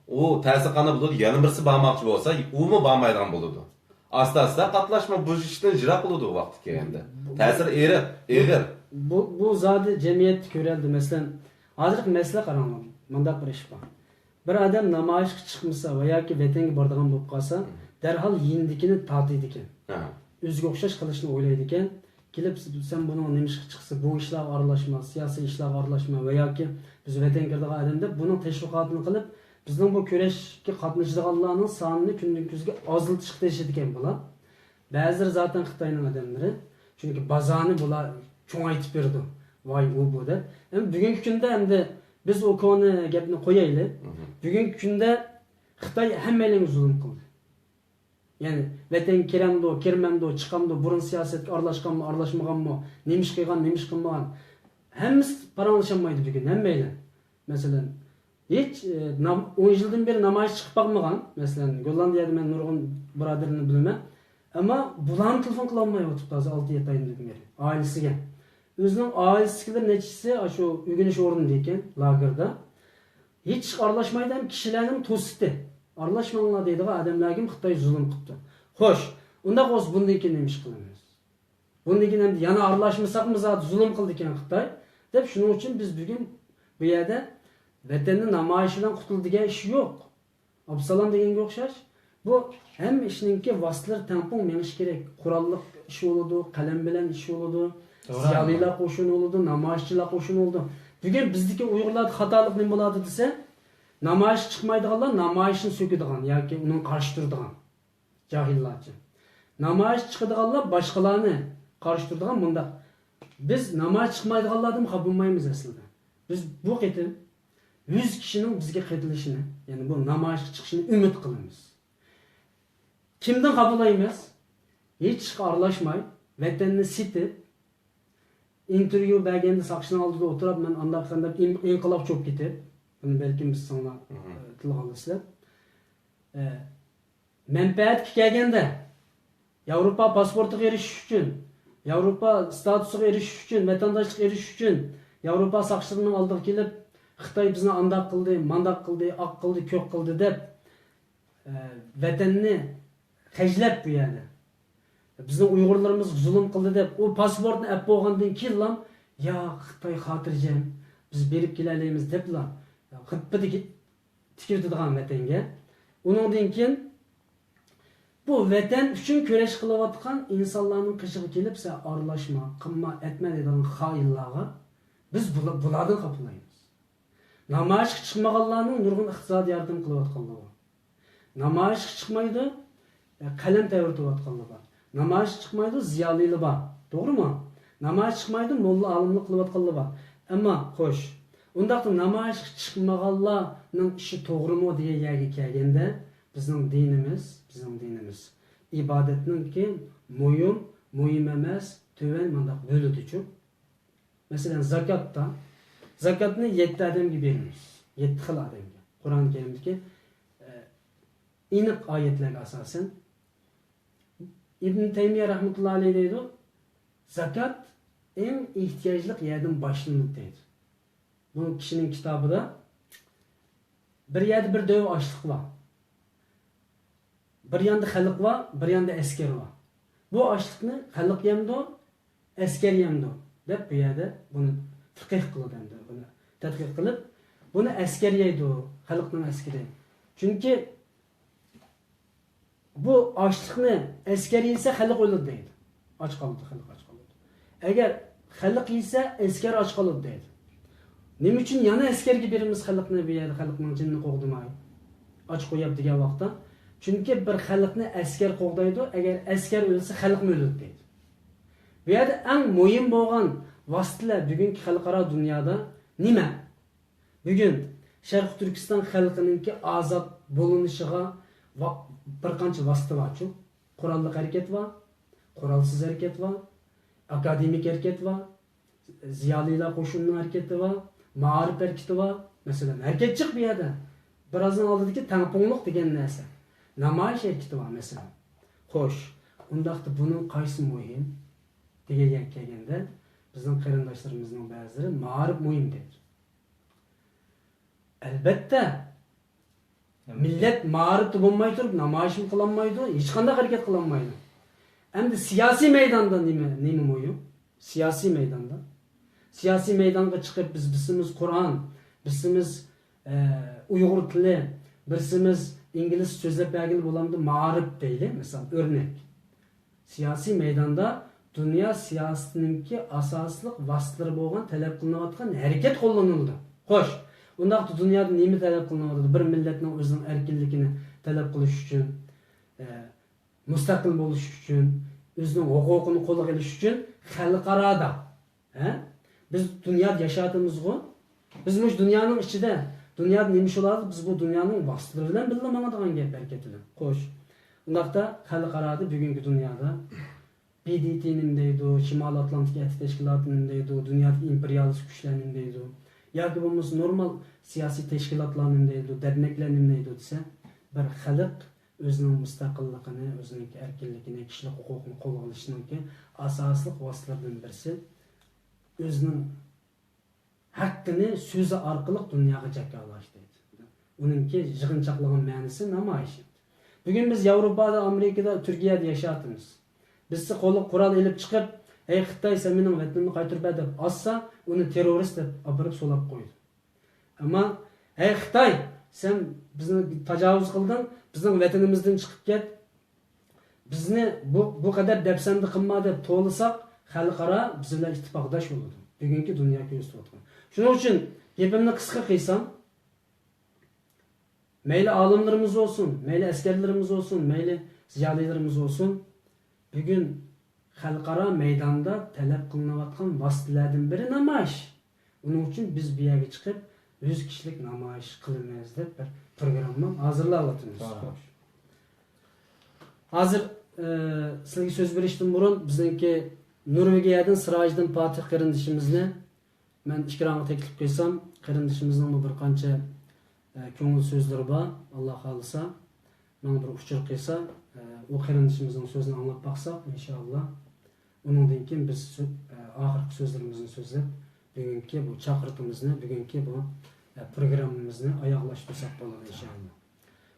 [SPEAKER 3] U ta'sir qana bo'ladi, yana birisi bormoqchi bo'lsa, u mu bormaydigan bo'ladi. Asta-asta qatnashma bu ishdan jiroq bo'ladi u vaqt kelganda. Ta'sir eg'ir.
[SPEAKER 1] Bu zodi jamiyat ko'radi. Masalan, hozirgi masala qarang. Bunda bir ish bor. Bir odam namoyishga chiqmasa va yoki vatanga boradigan bo'lib qolsa, darhol yindikini tortiydi ekan. O'ziga o'xshash qilishni o'ylaydi ekan. Kelib sen buni nima ishga chiqsa, bu ishlarga aralashma, siyosiy ishlarga aralashma va yoki biz vatanga kiradigan odamda buni tashviqotini qilib, bizning bu kurashga qatnashadiganlarning sonini kundan kunga oziltishga tirishadi ekan bular. Ba'zilar zaten Xitoyning odamlari, chunki bozorni bular cho'ngaytib berdi. Voy bu deb. Endi bugungi kunda endi biz o konu gapni qo'yaylik. Bugungi kunda Xitoy hammalarga zulm qildi. Yani vatan kiramdo, kirmamdo, chiqamdo, burun siyosatga aralashganmi, aralashmaganmi, nemish qilgan, nemish qilmagan. Hammasi paranglashmaydi bugun hammalar. Masalan, hiç 10 yıldan beri namoyish chiqib boqmagan. Masalan, Gollandiyada men nurg'un birodarni bilman. Ammo bularni telefon qila olmay o'tibdi hozir 6-7 oydan beri. Ailesiga. O'zining ailesiga nechisi shu uyg'unish o'rnida ekan, lagerda. Hiç aralashmaydan kishilarni to'sdi. Aralashmanglar deydigan odamlarga Xitoy zulm qildi. Xo'sh, unda qo'z bunday keyin nima ish qilamiz? Bunday keyin endi yana aralashmasaqmi zot zulm qildi ekan Xitoy. Deb shuning uchun biz bugun bu yerda vatanni namoyish bilan qutul degan ish yo'q. Absalom deganga o'xshash. Bu hamma ishninki vositalar tampon menish kerak. Qurolliq ish bo'ladi, qalam bilan ish bo'ladi, ziyolilar qo'shin bo'ladi, namoyishchilar qo'shin bo'ladi. Bugün bizdeki Uyg'urlarda xatolik nima bo'ladi desa, namoyish chiqmaydiganlar namoyishni so'kadigan yoki uni qarshi turadigan jahillarcha. Namoyish chiqadiganlar boshqalarni qarshi turadigan bunda. Biz namoyish chiqmaydiganlardan xabar bo'lmaymiz aslida. Biz bu qitim 100 kishining bizga qaytilishini, ya'ni bu namoyishga chiqishini umid qilamiz. Kimdan qabulaymiz? Hech aralashmay, vatanni sitib, intervyu berganda saqchining oldida o'tirib, men anda qanday inqilob cho'p ketib, buni balkim biz sana tilga olasizlar. Manfaatga kelganda Yevropa pasportiga erishish uchun, Yevropa statusiga erishish uchun, vatandoshlikka erishish uchun Yevropa saqchilarining oldiga kelib, Xitoy bizni anda qildi, mandaq qildi, oq qildi, ko'k qildi deb vatanni hajlab bu yerda. Bizning Uyg'urlarimiz zulm qildi deb u pasportni olib bo'lgandan keyin ya Xitoy xotirjam biz berib kelaymiz deblar. Xitpidagi tikirdigan vatanga. Uningdan keyin bu vatan uchun kurash qilayotgan insonlarning qishig'i kelib, "Sen aralashma, qilma, etma" degan xoinlarga biz bulardan qoplaymiz. Namoyishga chiqmaganlarning nurg'un iqtisodiy yordam qilayotganlar bor. Namoyishga chiqmaydi, qalam tayyorlayotganlar bor. Namoyish chiqmaydi, ziyolilar bor. To'g'rimi? Namoyish chiqmaydi, molla olimlik qilayotganlar bor. Ammo xo'sh, undaqda namoyishga chiqmaganlarning ishi to'g'rimi degan yerga kelganda, bizning dinimiz ibodatningki muhim emas, tuvan mandaq bo'ladi-ku. Masalan, zakotni 7 odamga beramiz. 7 xil odamga. Qur'oni Karimdagi aniq oyatlarga asosan Ibn Taymiye rahmetullah alayhi deydi, zakat en ihtiyojli yerdan boshlanadi deydi. Bu kishining kitobida bir yerda bir dov ochliq bor. Bir yanda xalq bor, bir yanda askar bor. Bu ochliqni xalq yemdi, askar yemdi deb bu yerda buni fiqh qiladi, buni tadqiq qilib, buni askar yeydi, xalqning askari. Chunki bu ochliqni askar yesa xalq o'ladi deydi. Och qoldi, xalq och qoladi. Agar xalq yesa askar och qoladi deydi. Nima uchun yana askarga beramiz xalqni bu yerda xalqning jinni qo'g'dimay? Och qo'yib degan vaqtda. Chunki bir xalqni askar qo'g'daydi, agar askar o'lsa xalq o'ladi deydi. Bu yerda eng muhim bo'lgan vositalar bugungi xalqaro dunyoda nima? Bugun Sharq Turkiston xalqininki ozod bo'linishiga bir qancha vosita bor-ku. Qurolli harakat bor, qurolsiz harakat bor, akademik harakat bor, ziyolilar qo'shinining harakati bor, ma'rif harakati bor. Masalan, harakatchiq bu yerda birazdan oldidagi tangpongliq degan narsa. Namoyish harakati bor masalan. Xo'sh, undaqda buning qaysi muhim degan kelganda, bizning qarindoshlarimizning ba'zilari ma'rif muhim deydi. Albatta millat ma'rifda bo'lmay turib namoyish qilinmaydi, hech qanday harakat qilinmaydi. Endi siyosiy maydonda nima muhim? Siyosiy maydonga chiqib bizimiz Qur'on, bizimiz Uyg'ur tili, bizimiz ingliz so'zlab bergil bo'lamdi ma'rif deydi, misol o'rnak. Siyosiy maydonda dunyo siyosatininki asosli vositalari bo'lgan talab qilinayotgan harakat qo'llanildi. Xo'sh, undaqda dunyoda nima talab qilinadi? Bir millatning o'zining erkinligini talab qilish uchun, mustaqil bo'lish uchun, o'zining huquqini qo'lga olish uchun xalqaroda, biz dunyoda yashayapmiz-ku. Biz mush dunyoning ichida, dunyoda nima bo'ladi? Biz bu dunyoning vositalari bilan birga mangadigan gap harakatidir. Xo'sh, undaqda xalqaroda bugungi dunyoda PDT nim deydi, Shimol Atlantik tashkiloti nim deydi, dunyodagi imperialist kuchlar nim deydi. Yoki bo'lmasa normal siyosiy tashkilotlar nim deydi, derneklar nim deydi desa, bir xalq o'zining mustaqilligini, o'zining erkinligini, kishilik huquqini qo'lga olishningki asosli vositalardan birisi o'zining haqqini so'zi orqali dunyoga jakalash deydi. Uningki yig'inchoqlagan ma'nosi namoyish. Bugun biz Yevropada, Amerikada, Turkiyada yashayapmiz. Bizsi qo'li qurol elib chiqib, "Ey Xitoy, sen mening vatanimni qaytarib ber" deb olsa, uni terrorist deb olib solab qo'ydi. Ammo "Ey Xitoy, sen bizni tajovuz qilding, bizning vatanimizdan chiqib ket. Bizni bu qadar dafsanda qilma" deb to'lisak, xalqaro biz bilan ittifoqdosh bo'ladi. bugungi dunyo ko'rsatayotgan. Shuning uchun gapimni qisqa qilsam, mayli olimlarimiz olsun, mayli askarlarimiz olsun, mayli ziyolilarimiz olsun, bugun xalqaro maydonda talab qilinayotgan vositalardan biri namoyish. Uning uchun biz bu yerga chiqib 100 kishilik namoyish qilamiz deb bir programma hozirlayapmiz. Hozir sizlarga so'z berishdan burun bizningki Norvegiyadan Sirojdan Fatih qarindishimizni men ikkiramga taklif qilsam, qarindishimizning bir qancha ko'ngil so'zlari bor. Alloh xolisa, menga bir uchur qilsa, u qarindishimizning so'zini anglab baqsak, inshaalloh. Undan keyin biz oxirgi so'zlarimizni so'zlab, bugungi bu chaqirtimizni, bugungi bu programmamizni oyoqlashtirsak bo'ladi inshaalloh.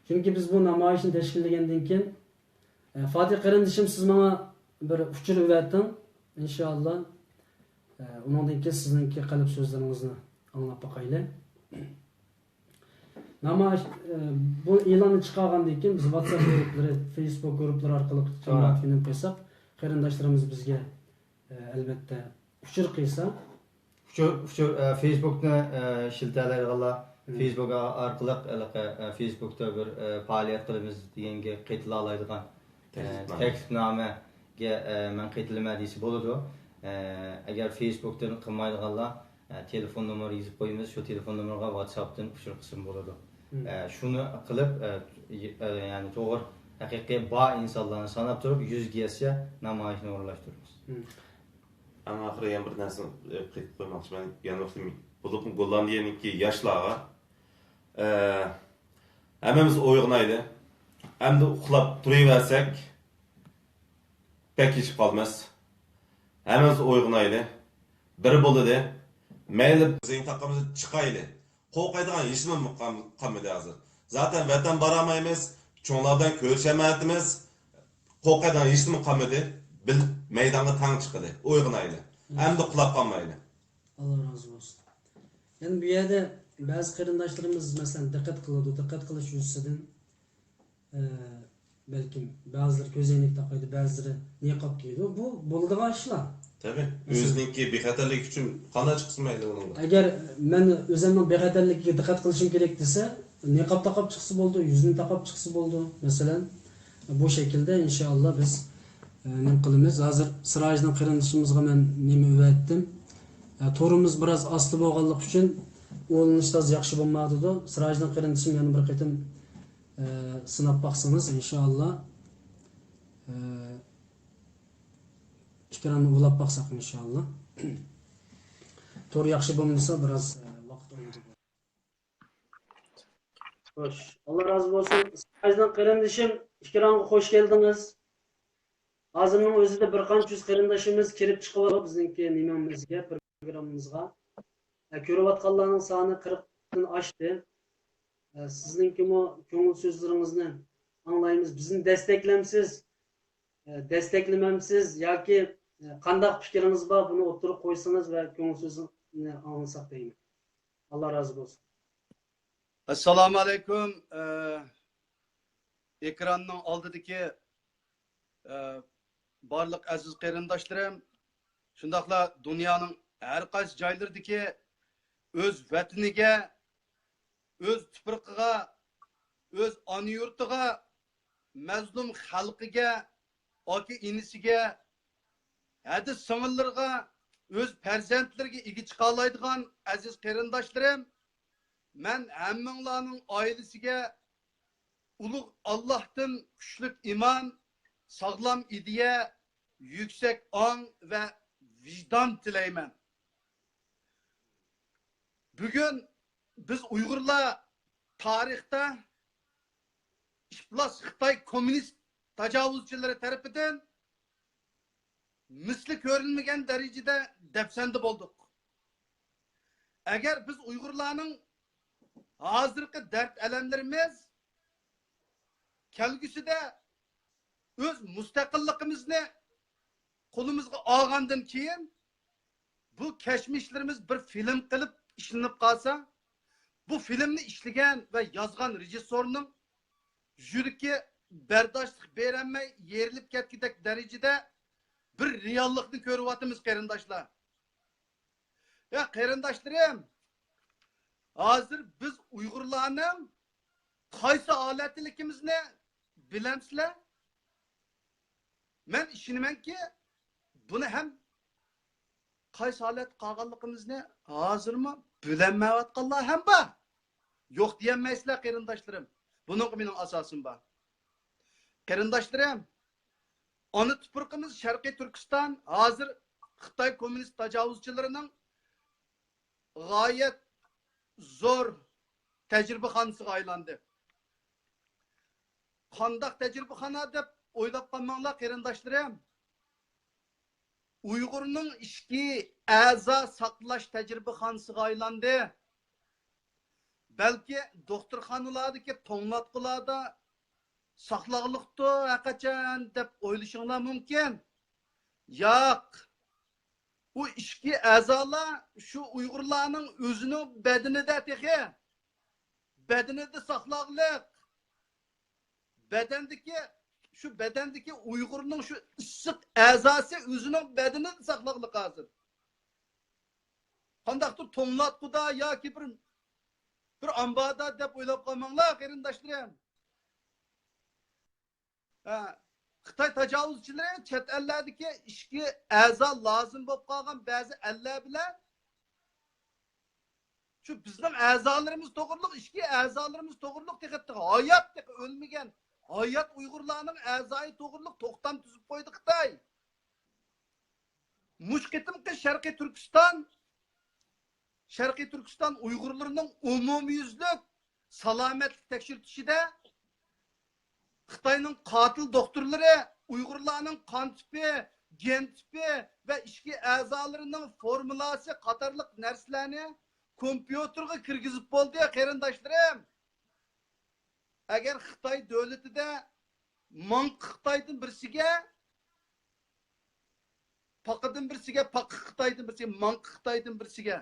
[SPEAKER 1] Chunki biz bu namoyishni tashkillagandan keyin Fatih qarindishim siz menga bir uchur o'tding. İnşallah ondan keyin sizningki qalb so'zlaringizni anglab baqaylik. Namoyish bu e'lonni chiqargandan keyin biz WhatsApp guruhlari, Facebook guruhlari orqali jamoatga qo'ysak, qarindoshlarimiz bizga albatta uchur qilsa,
[SPEAKER 2] Facebook'ni shiltalaydiganlar Facebook orqali Facebook'da bir faoliyat qilamiz deganga qaytila oladigan taklifnomaga men qaytilma deysi bo'ladi. Agar Facebook'dan qilmaydiganlar telefon nomeri yozib qo'yamiz, shu telefon nomeriga WhatsApp'dan uchur qilsin bo'ladi. Shuni qilib, ya'ni to'g'ri haqiqiy bor insonlarni sanab turib 100 gasiya namoyishni o'rinlashtiramiz.
[SPEAKER 3] Ama ahire yan bir narsa qaytib qo'ymoqchiman. Yani bulup Gollandiyaniki yoshlarga hammamiz o'yg'onayli. Hamda uxlab turaversak pek ish qolmas. Hammamiz o'yg'onayli. Bir bo'ladi. Mayli bizning taqamizga chiqayli. Qo'rqaydigan hech nima qolmadi hozir. Zaten vatan baramaymiz, cho'nglardan ko'rshamaymiz. Qo'rqaydigan hech nima qolmadi. Bil maydonga tang chiqadi. O'yg'onayli. Hamda uxlab qolmayli.
[SPEAKER 1] Allah razı olsun. Yani bu yerde bazı qarindoshlarimiz mesela diqqat qiladi, diqqat qilish yuzasidan belki bazıları ko'zoynak taqaydi, bazıları niqob kiydi. Bu bo'ladigan ishlar.
[SPEAKER 3] Tabii. O'zininki bexatarlik uchun qanday chiqsin mayli uningga.
[SPEAKER 1] Agar men o'zimning bexatarligiga diqqat qilishim kerak desa, niqob taqib chiqsa bo'ldi, yuzini taqib chiqsa bo'ldi. Masalan, bu şekilde inşallah biz nima qilamiz? Hozir Sirojning qarindishimizga men nima o'yatdim? To'rimiz biroz osti bo'lganlik uchun o'linishimiz yaxshi bo'lmadi-da. Sirojning qarindishim yana bir qatim sinab baqsangiz inshaalloh fikrini ulab baqsak inshaalloh. To'g'ri yaxshi bo'lmasa biroz vaqt oladi. Xo'sh, Alloh razı olsun. Sirojning qarindishim, fikrimga xush keldingiz. Hozirning o'zida bir qancha yuz qarindoshimiz kirib chiqib bizningki nimamizga, programmamizga. Ko'rayotganlarning soni 40 dan oshdi. Sizningki bu ko'ngil so'zlaringizni anglaymiz. Bizni desteklamsiz, desteklamamsiz yoki qanday fikringiz bor, buni o'tirib qo'ysangiz va ko'ngil so'zni anglasak deyman. Alloh razı olsun.
[SPEAKER 4] Assalomu alaykum. Ekranning oldidagi barliq aziz qarindoshlarim, shundaqla dunyoning har qaysi joylaridagi o'z vataniga, o'z tuproqiga, o'z ona yurtiga, mazlum xalqiga, oki inisiga, hadi singillarga, o'z farzandlariga ega chiqa oladigan aziz qarindoshlarim, men hammanglarning oilasiga ulug' Allohdan kuchli iymon, sağlam ideya, yüksek ong ve vicdan tilayman. Bugün biz Uygurlar tarixte İflas Xitay komünist tecavüzcüleri tarafından misli görülmegen derecede depsendi bulduk. Eğer biz Uygurlarning hazırki dert elemlerimiz kelgüsüde öz müstakilligimizni qo'limizga olgandan keyin bu keşmişlerimiz bir film qilib ishlanib qolsa, bu filmni ishlagan va yozgan rejissorning yuragi bardoshlik berolmay yerilib ketgidek darajada bir reallikni ko'ryapmiz qarindoshlar. Ya qarindoshlarım, hozir biz Uyg'urlarning qaysi holatligimizni bilamsizlar? Men ishonamanki, buni ham qaysi holat qolganligimizni hozirmi bilmayotganlar ham bor. Yo'q deyolmaysizlar qarindoshlarim. Buning mening asosim bor. Qarindoshlarim, ona tuprog'imiz Sharqiy Turkiston hozir Xitoy kommunist tajovuzchilarining g'oyat zo'r tajribaxonasiga aylandi. Qandaq tajribaxona deb o'ylab qolmanglar qarindoshlarim. Uyg'urning ishki a'zo saqlash tajribaxonasiga aylandi. Balki doktorxonalardagi to'nglatqularda saqlaqliqdi haqachon deb o'ylashinglar mumkin. Yo'q. Bu ishki a'zolar shu Uyg'urlarning o'zining badanida tehi. Badanida saqlaqliq. Bedendeki Uygur'un şu ıssık azası özünün bedenini saklaqlık hazır. Qandaqdır tonlatquda yoki bir ambada deb o'ylab qolmanglar qarindoshlarım. Xitoy tajovuzchilari chet ellardagi ishki a'zo lozim bo'lib qolgan ba'zi ellar bilan şu bizning a'zolarimiz to'g'riliq ishki a'zolarimiz to'g'riliq texatda hayot o'lmagan hayat Uygurlarning a'zoyi to'g'riliq to'xtam tuzib qo'ydi Xitoy. Mushqitimqi Sharqiy Turkiston Uygurlarning umumyuzlik salomatlik tekshirishida Xitoyning qotil doktorlari Uygurlarning qon tipi, gen tipi va ishki a'zolarining formulasi qatorliq narsalarni kompyuterga kirgizib bo'ldi qarindoshlarim. Agar Xitoy davlatida manq Xitoydan birisiga paqadan birisiga paq Xitoydan birisiga manq Xitoydan birisiga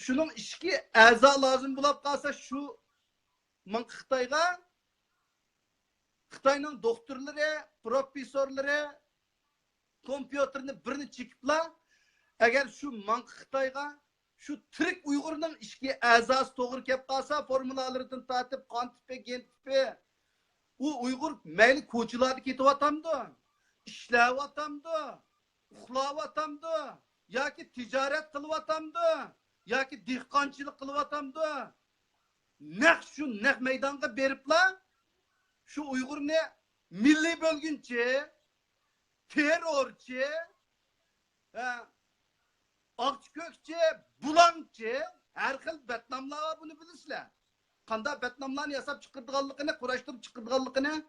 [SPEAKER 4] shuning ishki a'zo lozim bo'lib qolsa shu manq Xitoyga Xitoyning doktorlari, professorlari kompyuterni birini chekiblar agar shu manq Xitoyga şu tirik Uygur'un işki a'zosi to'g'ri kelib qolsa formulalardan tortib qon tipi, gen tipi u Uygur mayli ko'chalarda ketyapti, ishlayapti, uxlayapti yoki tijorat qilyapti yoki dehqonchilik qilyapti. Naq maydonga beriblar shu Uygurni milliy bo'lgunchi, terrorchi, Akçkökçe, bulançı, her xil Betnamlar bunu bilisizler. Qanda Betnamlarni yasab chiqirdiganligini, qurashtirib chiqirdiganligini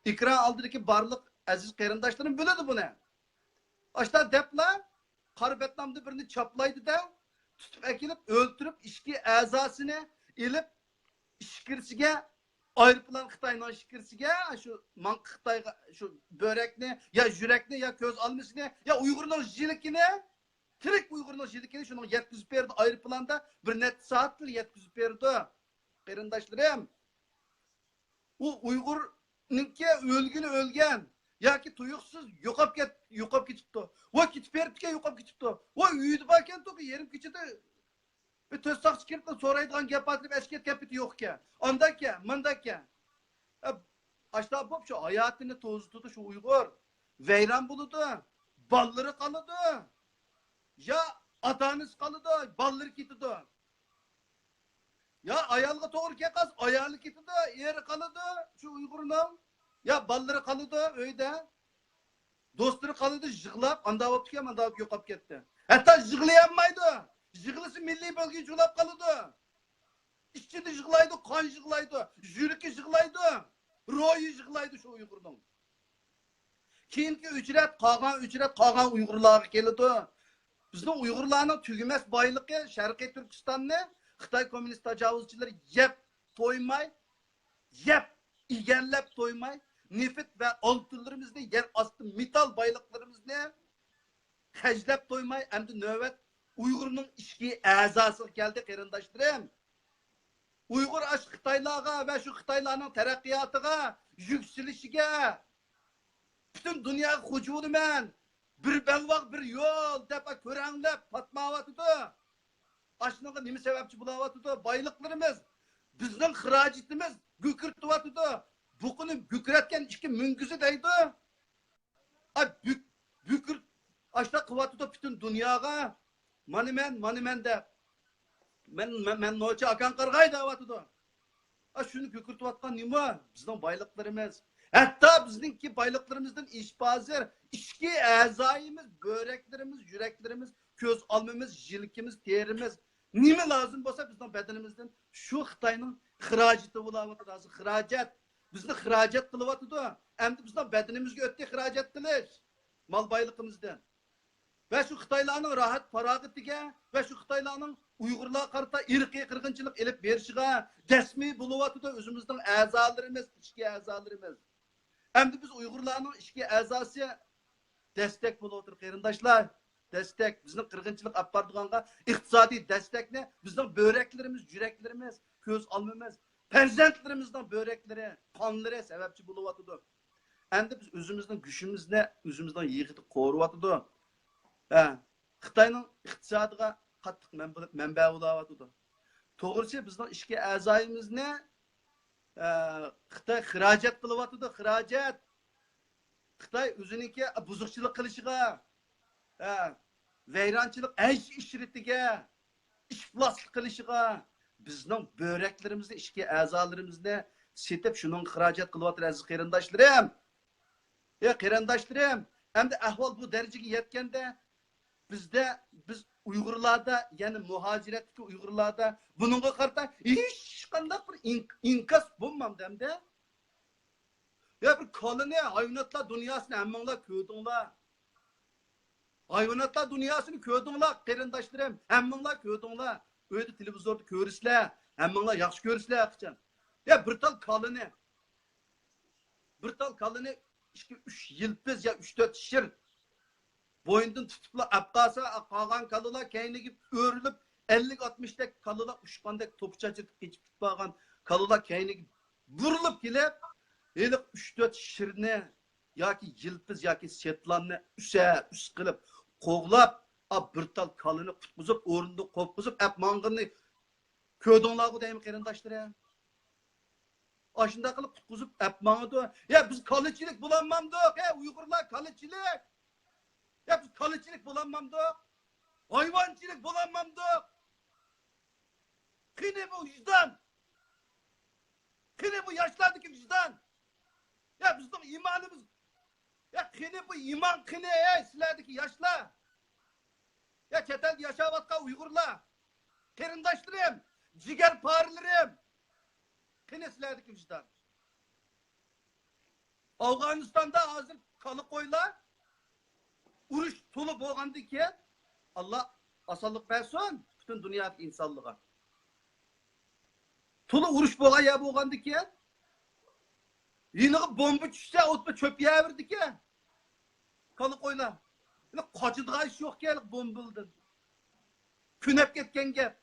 [SPEAKER 4] ikra aldidagi barliq aziz qarindoshlarim biladi buni. Ashta deplar qari Betnamda birini chaplaydi-da, tutib akilib o'ltirib ishki a'zosini ilib ishkirsiga aeroplan Xitoyning ishkirsiga shu manq Xitoyga shu börekni ya yurakni ya ko'z olmasini ya Uyg'urning jilikini tirik Uygur'un şidikini şunun yetkizip verdi ayrı planda bir net saattir yetkizip verdi. Qarindoshlarım. U Uygur'ninki ölgen. Ya ki tuyuksuz yo'qolib ketibdi. Va ketib beribdi, yo'qolib ketibdi. Va uyida borkan to'g'ri yerim kechida bir to'saqchi kelib so'raydigan gap atib esket kapiti yo'q-ku. Ondaki, mundaki. Ashta bo'p shu hayotini to'zitdi shu Uyg'ur. Vayron bo'ldi. Ballari qoladi. Ya atanız kalıdı, balları gitti. Ya ayalga doğru kekas, ayalı gitti, yeri kalıdı, şu Uygur'un. Ya balları kalıdı, öyle. Dostları kalıdı, jıglap, anda vaptı ki, anda yok kap gitti. Hatta jıglayamaydı. Jıglısı milli bölgeyi jıglap kalıdı. İşçi de jıglaydı, kan jıglaydı, jüriki jıglaydı, royu jıglaydı şu Uygur'un. Kiyinki ücret, kalan Uygurlar geldi. Bizning Uyg'urlarning tugamas boyligi Sharqiy Turkistonni Xitoy kommunist tajovuzchilari yeb egallab to'ymay, neft va oltinlarimizni, yer osti metal boyliqlarimizni hajlab to'ymay, endi navbat Uyg'urning ishki a'zosiga keldi qarindoshlarim. Uyg'ur ash Xitoylarga va shu Xitoylarning taraqqiyotiga, yukselishiga butun dunyoga hujumman bir belvaq bir yol dep ko'ranglab patmayapti. Aşınıqı nima sebepçi bulavatdı? Baylıklarımız, bizden xirajitimiz gükürtüvatdı. Bukunu güküretken iki müngüzü deydi. Ay bükürt, aşta kıvatıdı bütün dünyaya. Manimen de. Men noça akan qargay davatıdı. Ay şunu gükürtüvatkan nima? Bizden baylıklarımız. Hatta bizdenki baylıklarımızdan işbazir, içki azayimiz, böreklerimiz, yüreklerimiz, göz almamız, jilkimiz, terimiz. Nima lazım bolsa bizden bedenimizden şu Xitayning xirajati bo'layotir, hozir xirajat. Bizni xirajat qilyapti. Endi bizden bedenimizga o'tdi xirajat qilish. Mal bayligimizdan. Ve şu Xitaylarning rahat farog'atiga ve şu Xitaylarning Uyg'urlar qarata irqiy qirg'inchilik elib berishiga rasmiy bo'lyapti o'zimizning a'zolarimiz, ichki a'zolarimiz. Endi biz Uyg'urlarning ichki a'zosi destek bo'lyapti qarindoshlar. Destek, bizning qirg'inchilik olib boradiganga iqtisodiy destekni bizning böreklerimiz, yüreklerimiz, ko'z olmamiz, farzandlarimizning börekleri, qonlari sababchi bo'lyapti. Endi biz o'zimizning kuchimizni, o'zimizning yig'itni qo'riyapti. Xitayning iqtisodiga qattiq manba bo'lyapti. To'g'risi bizning ichki a'zoyimizni Xitoy xirajat qilyapti, xirajat. Xitoy o'ziniki buzuqchilik qilishiga, vayronchilik aysh ishritiga, ifloslik qilishiga, bizning böreklerimizni, ichki a'zolarimizni setib shuning xirajat qilyapti aziz qarindoshlarim. Qarindoshlarim, endi ahvol bu darajaga yetganda biz Uyg'urlarda, ya'ni muhojiratdagi Uyg'urlarda buningga qarata hech qanday bir inkas bo'lmamdi hamda. Ya bir koloniya hayvonotlar dunyosini hammanglar ko'rdinglar. Hayvonotlar dunyosini ko'rdinglar, qarindoshlarim, hammanglar ko'rdinglar. Uyda televizorda ko'risizlar, hammanglar yaxshi ko'risizlar qachon. Ya bir tal koloni 2-3 yilpiz ya 3-4 shir boyundan tutupla apqasa qolgan kalılar keyniga o'rilib 50-60 tek kalılar uçqandek topuçacık geçip tutmagan kalılar keyniga burilib kelib, 3-4 shirni yoki yilpiz yoki setlanni üs qilib qo'g'lab, bir tal kalını qutqizib, o'rinda qo'yqizib, mang'irni ko'rdinglarku deymi qarindoshlarim? Aşında qilib qutqizib mang'idi. Ya biz kalıchilik bulanmamdik, Uyg'urlar kalıchilik. Ya biz kalıchilik bulanmamdik. Hayvanchilik bulanmamdik. Qine bu vicdan. Qine bu yaşlardaki vicdan. Ya bizning imanımız. Ya qine bu iman qine sizlardaki yaşlar. Ya çetelde yaşavatgan Uyg'urlar. Qarindoshlarim, jigar parlarim. Qine sizlardaki vicdan. Afganistan'da hazır kalı koylar. Uruş tolu boğandı ki Allah asallık versin bütün dünyadaki insanlığa. Tolu uruş boğa ya boğandı ki yine bomba düşse otma çöp verdi ki kalı koyla. Yine kaçıdığa iş yok ki bombildin. Künep ketken gep.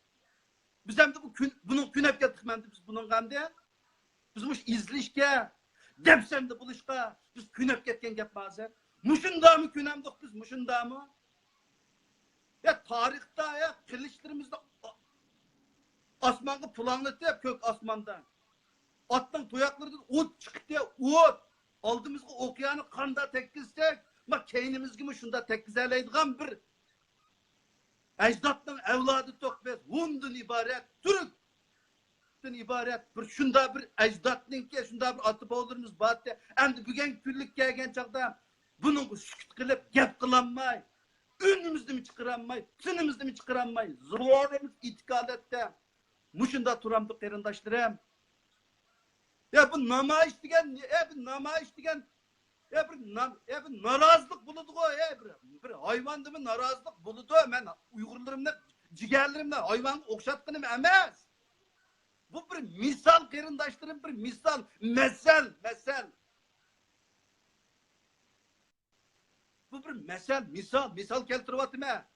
[SPEAKER 4] Biz hem de bunun künep kettik biz bunun gamde. Biz muş izlişke, depsemde buluşka, biz künep ketken gep bazen. Muşunda mı künemdik biz, muşunda mı? Ya tarihte ya kılıçlarımızda asmanı planladı ya kök asmandan. Attan tuyaklarından ot çıktı ya ot. Aldığımızda okyanı kanda tekkizsek, ama keynimiz gibi şunda tekkizeleydiğen bir ecdatın evladı tok biz. Hundan ibaret, Türk'ten ibaret bir şunda bir ecdatın ki şunda bir atıp olurumuz battı. Endi bugün küllük gelgen çağda bunun sükut kılıp gep kılanmay. Ünümüzde mi çıkaranmay, sınımızda mı çıkaranmay. Zırvarımız itikadette. Muşunda turamdık qarindoshlarim. Ya bu namayiş degen, bir narazılık buludu o, bir hayvandı mı narazılık buludu. Ben Uygurlarımda, cigerlerimde hayvan okşatkınım emez. Bu bir misal qarindoshlarim, bir misal, mesel. Bu bir misal keltiriyaptım ha.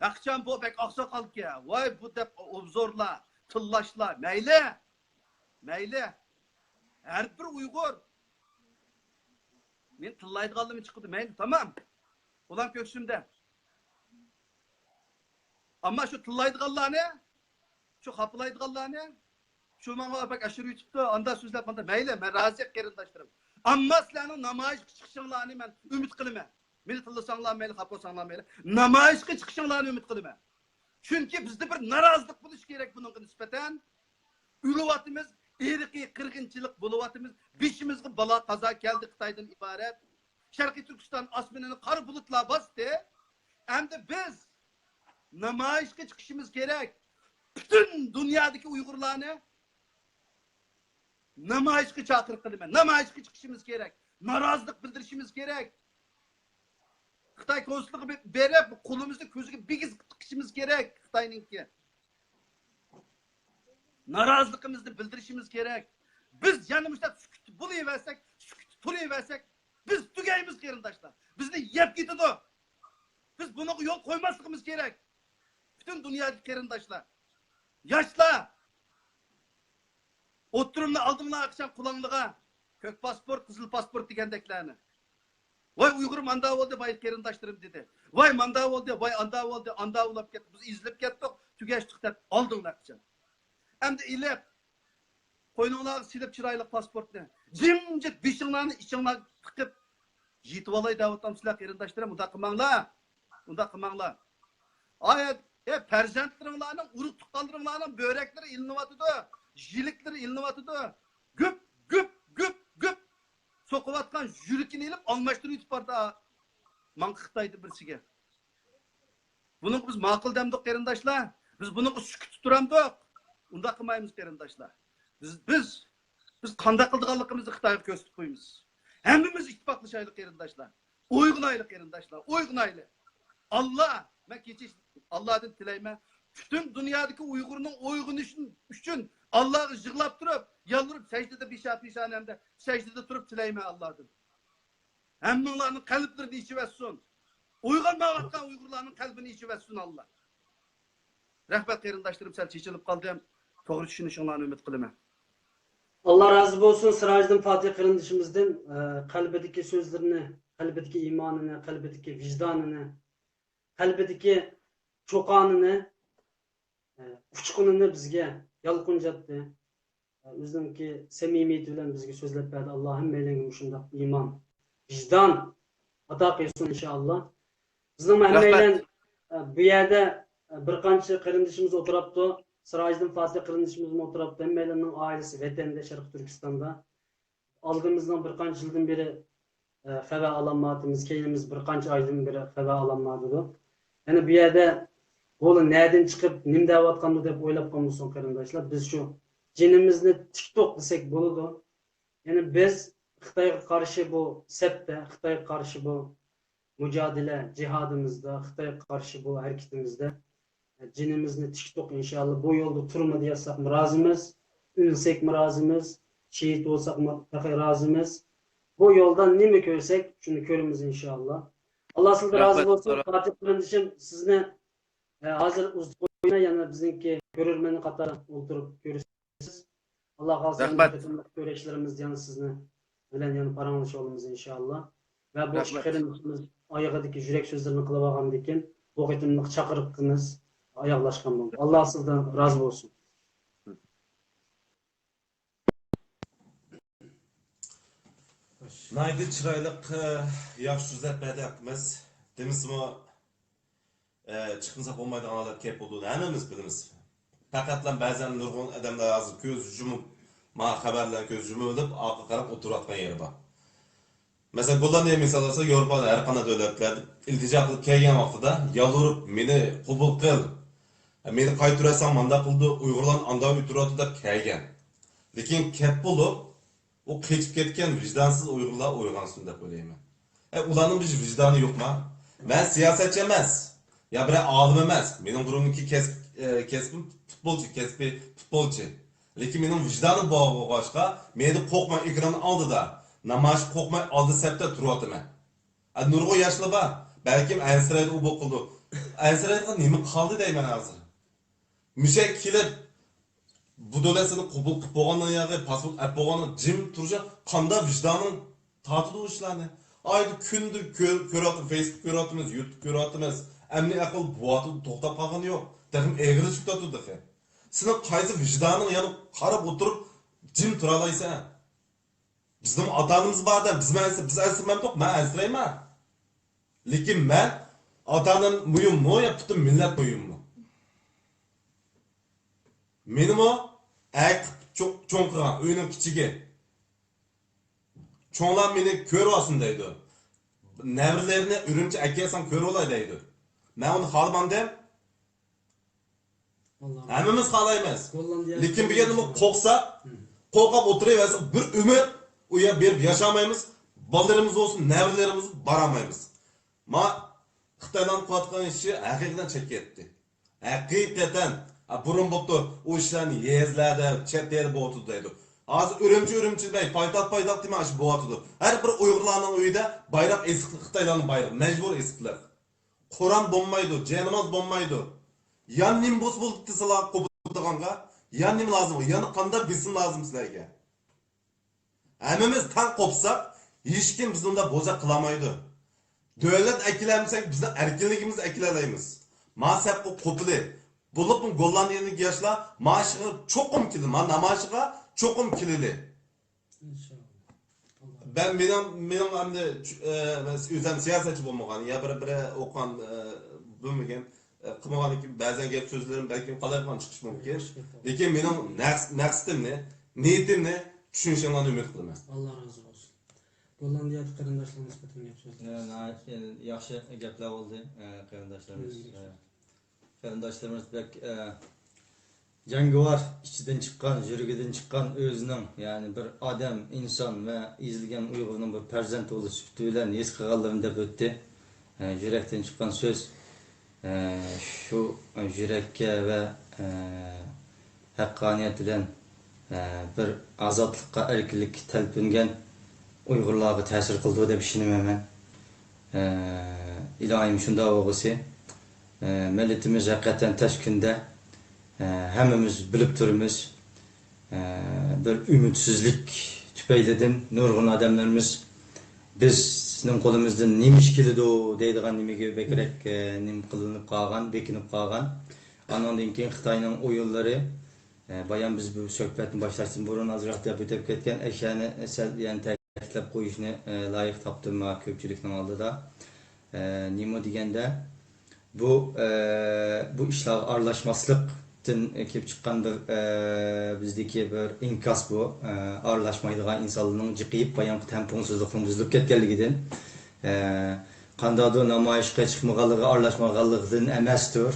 [SPEAKER 4] Akşam bu pek aksakal ki, vay bu dep obzorla, tıllaşla, meyle. Her bir Uygur Men tillaydiganligim chiqdi. Mayli, tamam. Ulan köksümde. Ama şu tillaydiganlarni, şu xapalaydiganlarni, şu manga bak aşırı yutibdi, anda so'zlab qanda. Mayli, men rozi qarindoshlarım. Amma sizlarning namoyishga chiqishinglarni men umid qilaman. Meni tillasanglar mayli, xapalasanglar mayli. Namoyishga chiqishinglarni umid qilaman. Chunki bizda bir norozilik bo'lishi kerak bunga nisbatan. Uluvatimiz, irqiy qirg'inchilik bo'lyapmiz. Beshimizga balo qazo keldi Xitoydan iborat. Sharqiy Turkiston osmonini qora bulutlar bosdi. Endi biz namoyishga chiqishimiz kerak. Bütün dünyadaki Uygurlarni namoyishga chaqiriq qilaman. Namoyishga chiqishimiz kerak. Norozilik bildirishimiz kerak. Xitoy konsulligi berib, qo'limizni ko'ziga bigiz tiqishimiz kerak Xitoyninki. Noroziligimizni bildirishimiz kerak. Biz yana mushta sukut bo'laversak, sukut turaversak, biz tugaymiz qarindoshlar. Bizni yeb ketadi. Biz buni yo'l qo'ymasligimiz kerak. Bütün dünyadaki qarindoshlar. Yaşlar. Oturumda aldımlar akşam kulağınlığa. Kök pasport, kızıl pasport degandeklerini. Vay Uygur mandav oldu, vay qarindoshlarım dedi. Vay mandav oldu, vay andav oldu, andav olab ketdi. Biz izlep ketdik, tugashdik deb aldinglar akşam. Endi ilep qo'yninglarga silib chiroyli pasportni. Jimjit beshinglarni ichinglar tiqib yetib olay deb o'tamsizlar qarindoshlarim, unda qilmanglar. Unda qilmanglar. Ayet farzandlaringlarning urug' tuqqanlaringlarning börekleri ilinyapti. Jilikleri ilinyapti. Güp güp güp güp soqayotgan yurikini ilib almashtirib yutib bordi. Manqi Xitoyda birsiga. Buni biz ma'qul demdik qarindoshlar. Biz buni sukut turamdik. Unda qilmaymiz qarindoshlar. Biz qanday qildiganligimizni Xitoyga ko'rsatib qo'yamiz. Hammamiz ittifoqlashaylik qarindoshlar. O'yg'unaylik qarindoshlar. O'yg'unaylik. Allah, ben geçiş Allah'tan tileyme. Bütün dünyadaki Uygur'un uygunuşun için Allah'ı jığlap durup, yalvarıp secdede bir şahanemde secdede durup tileyme Allah'tan. Hem onların kalplerini içiversin. Uygarmavatkan Uygurların kalbini içiversin Allah. Rahmet qarindoshlarım, sel çeçilip kaldım. Doğru düşünüşünlerini ümit kılma.
[SPEAKER 1] Allah razı olsun Sirajdin Fatih qarindishimizdan qalbidagi so'zlarini, qalbidagi iymonini, qalbidagi vicdanını, qalbidagi cho'qonini, uchqunini bizga yolqinjatdi. O'ziniki samimiyati bilan bizga so'zlab berdi. Alloh hammalarga shunday iymon, vijdon ato qilsin inshaalloh. Bizning hammalar bu yerda bir qancha qarindishimiz o'tiribdi. Sirajdin Fatih qarindishimiz o'tiribdi. Hammalarning oilasi vatanda, Sharq Turkistonda. Oldimizdan bir qancha yildan beri xabar alamatımız, keynimiz bir qancha oydan beri xabar alamadı. Yani bu yerda bo'li nereden chiqib, nim deyotganmi deb o'ylab qolmasin qarindoshlar. Biz shu jinimizni TikTok desak bo'ladi. Yani biz Xitoyga qarshi bu sepda, Xitoyga qarshi bu mücadele cihadımızda, Xitoyga qarshi bu harakatimizda jinimizni TikTok inşallah bu yolda turma desak mı razımız, ölsek mi razımız, şehit olsak mı razımız. Bu yoldan nemi görsek şunu körümüz inşallah. Allah sizden razı olsun. Fatih qarindishim sizni hazır uzun yana bizimki görürmeni qatarı o'ltirib görürsünüz. Allah razı olsun. Görüşlerimiz yana sizni bilen yana paranglish olamiz inşallah. Ve bu qarindishimiz oyog'idagi yurak so'zlarini qilib olgandan keyin bu qitimliq chaqiriqimiz oyoqlashgan bo'ldi. Allah sizden razı olsun.
[SPEAKER 3] Naydi çıraylık yaxşı sözler bədəqimiz. Demismi çıxınsa olmaydı analar kep olduğunu hemimiz biliriz. Faqatlan bəzən nurgun adamlar hazır göz yumup, ma xəbərlər göz yumup edib, arqa qarab oturatqan yeri var. Mesela bundan ne misal olsa Avrupa'da her kanat devletler ilticaqlı kelgen vaxtıda yalvarıp meni qubul qil. Meni qayturasan manda qildi, Uyg'urlar anda o'tiradi deb kelgan. Lekin kep bo'lib o keçip ketken vicdansız Uygurlar uyg'onsin deb o'ylayman. Ularning bir vijdoni yo'qmi? Men siyosetchi emas. Ya bir olim emas. Mening gurumniki kesbim futbolchi. Lekin mening vicdonim bor bo'lg'achqa, meni qo'rqmay ekran oldida, namoyish qo'rqmay oldi sepda turyapman. Nurg'un yoshlar bor. Balkim ansiraydi u bo'ldi. Ansiraydi nima qoldi deyman hozir. Mushak kelib bu davlatini qabul qilib bo'lgandan yo'q, pasport olib bo'lgandan jim tursa, qanday vicdoning tortidi o'shlarni. Ayda kündür körüatımız, Facebook körüatımız, YouTube körüatımız. Emni akıl bu atı toxtab qalğan yo'q. Dedim eğri çıktı tutdu ki. Senin qaysi vicdanın yanı qarab oturup jim tura olaysan. Bizim atanımız var da biz əsirməm yo'q, mən əsirəyəm. Lekin mən atanın müyüm mu ya bütün millet müyüm mu? Benim o çok çoğunqıran, öyünün kiçigi. Çoğunlar beni kör olsundaydı. Nevrilerini ürümçi əkiyasan kör olaydaydı. Ben onu xalmam deyim.
[SPEAKER 1] Vallahi.
[SPEAKER 3] Hemimiz xalaymiz.
[SPEAKER 1] Gollandiya-
[SPEAKER 3] Lekin bir yerimiz qoqsa, qoqab oturayversa bir ümit uya berip yaşamaymiz. Ballarımız olsun, nevrilerimiz baramaymiz. Ma Xitaydan qilayotgan işi hakikaten çeketti. Hakikaten burun boptu o işlerini yezlerde, chet yer bo'tudaydı. Hozir ürümçi demay, paytaxt demay ish bo'tudu. Har bir Uyg'urlarning uyida bayroq eskilik, Xitoylarning bayrog'i majbur eskilar. Qur'on bo'lmaydi, janomoz bo'lmaydi. Yan nim bo's bo'lib desalar qo'pdiganga, yan nim lozim, yana qanday bilsin lozim sizlarga. Hammamiz tan qopsak, hech kim bizni unda bo'za qilmaydi. Davlat akilamsak bizni erkinligimizni akilalaymiz. Ma'sab qo'pili. Bulup'un Gollandiya'nın yaşlar maaşığı çokum kilili, namayışığa çokum kilili.
[SPEAKER 1] İnşallah.
[SPEAKER 3] Benim hem de özüm siyasetçi olmagan, ya bir okuyan, bilmegen, kılmagan ki bazen gep sözlerim belki kalayman çıkış mümkün. Lekin benim naksitim ne, niyetim ne, düşünüşümden ümit kılmam.
[SPEAKER 1] Allah razı olsun. Gollandiyada qarindoshlarimiz bilan gap so'zlaymiz.
[SPEAKER 5] Yaxshi gaplar bo'ldi qarindoshlarimiz. Qarindoshlarimiz bek jangovar ichidan chiqqan, yurigidan chiqqan o'zining, ya'ni bir odam, inson va ezilgan Uyg'urning bir farzand bo'lish bilan his qilganlarini deb o'tdi. Yurakdan chiqqan so'z shu yurakka va haqqoniyat bilan bir ozodlikqa, erkinlikka talpingan Uyg'urlarga ta'sir qildi deb ishonaman. Ilohim shunday bo'lsa, milletimiz hakikaten tashkunda hammamiz bilib turibmiz. Bir ümitsizlik tüpeyledin nurg'un odamlarimiz bizning qo'limizdan nima ish keladi deydigan nimaga bekrak nim qilinib qolgan, bekinib qolgan. Anondan keyin Xitoyning o'yinlari bayan biz bu suhbatni boshlashdan burun ozroq deb o'tib ketgan ashani yani ta'kidlab qo'yishni loyiq topdim ko'pchilikning oldida. Nima deganda bu ishlar aralashmaslikdan kelib chiqqan bir bizdagi bir inkas bu aralashmaydigan insonlarning jiqiyib bayangi tamponsizlikning buzilib ketganligidan qandaydir namoyishga chiqmaganligi aralashmaganligidan emasdir.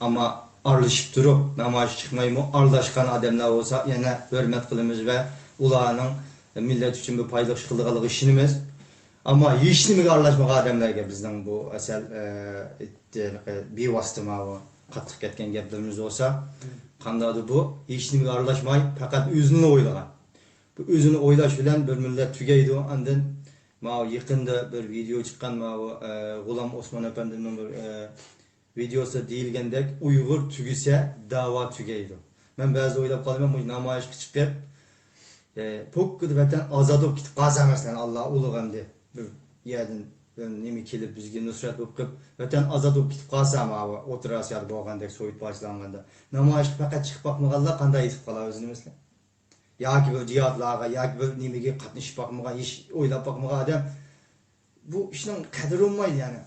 [SPEAKER 5] Ama aralashib turib namoyish chiqmaymi aralashgan odamlar bo'lsa yana hurmat qilamiz va ularning millet uchun bir foyda qilganligi ishonamiz. Ama hech nimaga aralashmagan odamlarga bizning bu asal bevosita bu qattiq ketgan gaplarimiz bo'lsa, qandaydir bu hech nimaga aralashmay faqat o'zini o'ylagan. Bu o'zini o'ylash bilan bir millat tugaydi. Ondan yaqinda bir video chiqqan G'ulom Osmon apandining bir videosi deyilgandek Uyg'ur tugisa da'vo tugaydi. Men ba'zi o'ylab qolaman, bu namoyishga chiqib pokkud vatan ozod bo'lib ketib qolsa masalan Alloh ulug'am deb bir yerdan nima kelib bizga nusrat bo'lib qilib vatan ozod bo'lib ketib qolsa o'tirasiyar bo'lgandek so'yib boshlanganda namoyishga faqat chiqib boqmaganlar qanday yetib qolar o'zini mesela yoki bir jihadlarga yoki bir nimaga qatnashib boqmagan hech o'ylab boqmagan odam bu ishning qadri bo'lmaydi yani.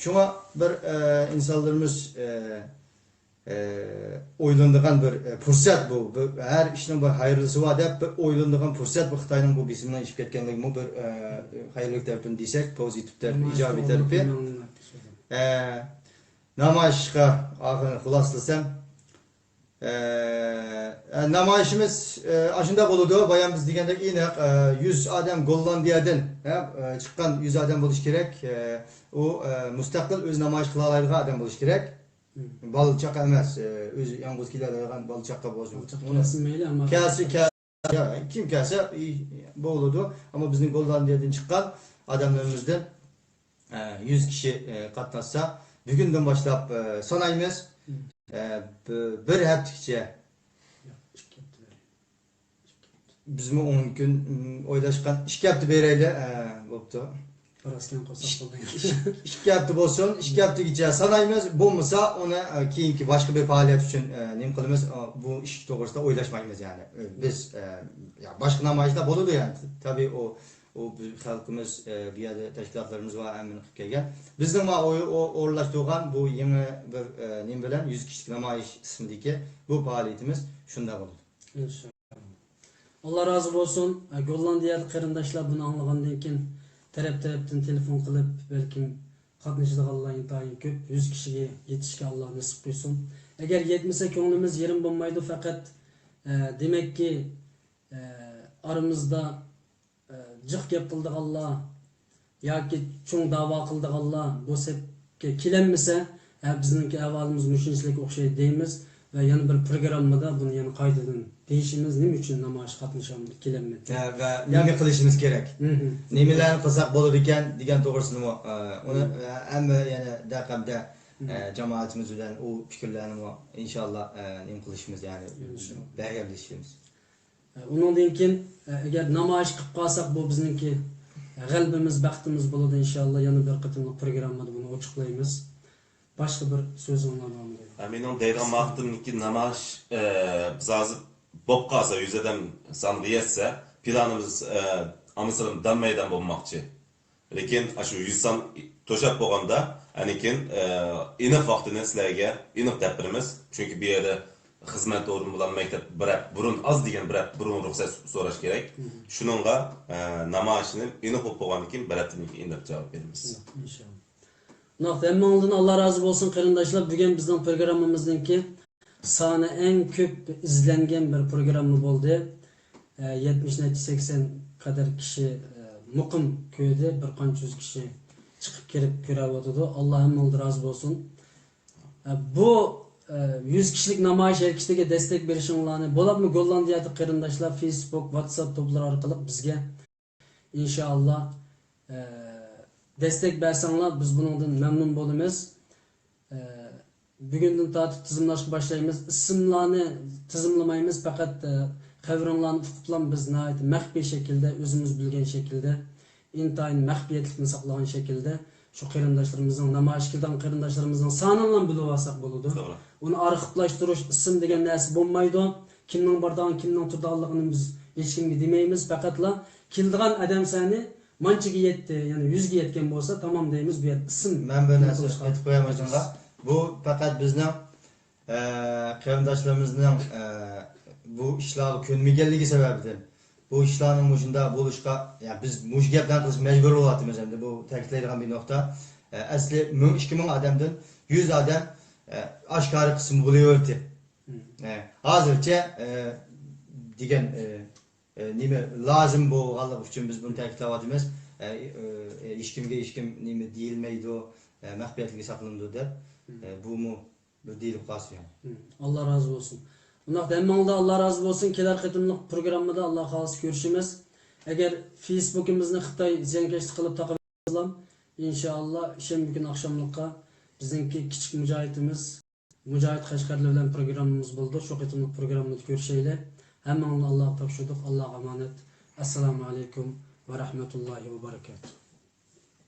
[SPEAKER 5] Şuna bir insanlarımız oylandıgan bir fırsat bu. Her işin bir hayırlısı var dep bir oylandıgan fırsat bu Xitayning bu bisimden işip ketkenligi bu bir hayırlık tarafını desek, pozitif tarafı, ijobiy tarafı. Namoyishga oxirini xulosalasam namoyishimiz aşında bo'ladi. Bayan biz degandek aniq 100 odam Gollandiyadan chiqqan 100 odam bo'lish kerak. O mustaqil öz namoyish qila oladigan odam bo'lish kerak. Bola chaqa emas, o'zi yolg'iz keladigan bola chaqa bo'lsin.
[SPEAKER 1] Mayli ama
[SPEAKER 5] Kim kelsa bo'ladi. Ama bizning Gollandiyadan chiqqan odamlarimizdan 100 kishi qatnashsa, bugundan boshlab sanaymiz. Bir haftacha bizmi 10 gün o'ylashgan 2 hafta berayli bo'pti.
[SPEAKER 1] Parasdan qo'saq bo'ldi.
[SPEAKER 5] 2 hafta bo'lsin, 2 haftagacha sanaymiz. Bo'lmasa uni keyingi boshqa bir faoliyat uchun nima qilamiz? Bu ish to'g'risida o'ylashmaymiz yani. Biz ya boshqa namoyishlar bo'ladi yani. Tabii o xalqimiz bu yerda tashkilotlarimiz va amin qilib kelgan. Bizning o'rlashtirgan bu yangi bir nima bilan 100 kishilik namoyish ismidagi bu faoliyatimiz shunda bo'ladi.
[SPEAKER 1] İnşallah. Allah razı olsun. Gollandiyada qarindoshlar buni anglagandan keyin tarafdan telefon qilib, balkim qatnashadiganlar intayin ko'p, 100 kishiga yetishga Alloh nasib qilsin. Agar yetmasa ko'nglimiz yerim bo'lmaydi, faqat demakki aramizda jiq gap qildiganlar yoki cho'ng da'vo qildiganlar bu sepga kelinmasa, bizningki ahvolimiz mushinchlik o'xshaydi deymiz va yana bir programmada buni yana qaytadan deyishimiz nima uchun namoyish qatnashamiz kelinmadi
[SPEAKER 5] Va nima qilishimiz kerak? Nimalarni qilsak bo'ladi ekan degan to'g'risida uni hamma yana daqamda jamoatimiz bilan u fikrlarni inshaalloh nima qilishimiz yani bayatlashimiz.
[SPEAKER 1] Undan keyin agar namoyish qilib qolsak bu bizningki g'albimiz, baxtimiz bo'ladi inshaalloh. Yana bir qatimliq programmada buni ochiqlaymiz. Boshqa bir so'zinglar bormi?
[SPEAKER 3] Mening deydigan maqsadimki namoyish biz hozir bo'lib qolsa yuzadan songa yetsa planimiz amisalim danmaydan bo'lmoqchi. Lekin shu 100 son to'shab bo'lganda anikin iniq vaqtini sizlarga iniq topirimiz. Chunki bu yerda xizmat o'rin bilan maktab burun az degan burun ruxsat so'rash kerak. Shuningga namoyishni iniq bo'lib bo'lgandan keyin baratimga iniq javob beramiz.
[SPEAKER 1] İnşallah. Hammanızdan Allah razı olsun qarindoshlar. Bugün bizning programmamizningki soni eng ko'p izlangan bir programma bo'ldi. 70-80 kadar kişi muqim ko'ydi, bir qancha yuz kishi chiqib kelib ko'ryapti. Alloh hammanizdan razı olsun. Bu 100 kishilik namoyish harakatiga destek berishinglarni bo'ladimi? Gollandiyada qarindoshlar Facebook, WhatsApp to'plari orqali bizga inshaalloh destek bersanglar biz bundan memnun bo'lamiz. Bugundan tortib tizimlashga boshlaymiz. Ismlarni tizimlamaymiz, faqat qavronglarni tutup biz maxfiy shaklda, o'zimiz bilgan shaklda, intayin maxfiyatlikni saqlagan shaklda şu qarindoshlarımızın, namoyish qilgan qarindoshlarimizning sonini bilib olsak bo'ladi. Uni arxivlashtirish, ism degan narsa bo'lmaydi. Kimning bordan, kimning turganligini biz hech kimga demaymiz, faqatla keldigan odam soni manchaga yetdi, ya'ni 100 ga yetgan bo'lsa tamom deymiz. Bu ism.
[SPEAKER 5] Men bir narsa aytib qo'yaman o'zimga. Bu faqat bizning qarindoshlarimizning bu ishlarga ko'nmaganligi sababidan bu ishlarning shunda bo'lishga, yani biz mush gapdan qilish majbur bo'lyapmiz endi. Bu ta'kidlaydigan bir nuqta. Asli 1000-2000 odamdan 100 odam oshkora qismi bo'laverdi. Hozircha degan nima lozim bo'lganligi uchun biz buni ta'kidlayapmiz. Hech kim nima deyilmaydi, maxfiyatligi saqlanadi deb bu bir deyilib qolsin.
[SPEAKER 1] Allah razı olsun. Bunaq hammanızda Allah razı olsun. Kelar qatimliq programmada Allah xolis görüşimiz. Agar Facebook'imizni Xitoy ziyonkashlik qilib taqamasam, inshaalloh shanba kuni oqshomlikqa bizningki kichik mujohidimiz Mujohid Qashqarli bilan programmamiz bo'ldi. Shu qatimliq programmada ko'rishaylik. Hammangizni Allohga topshirdik. Alloh omonat. Assalomu alaykum va rahmatullohi va barakatuh.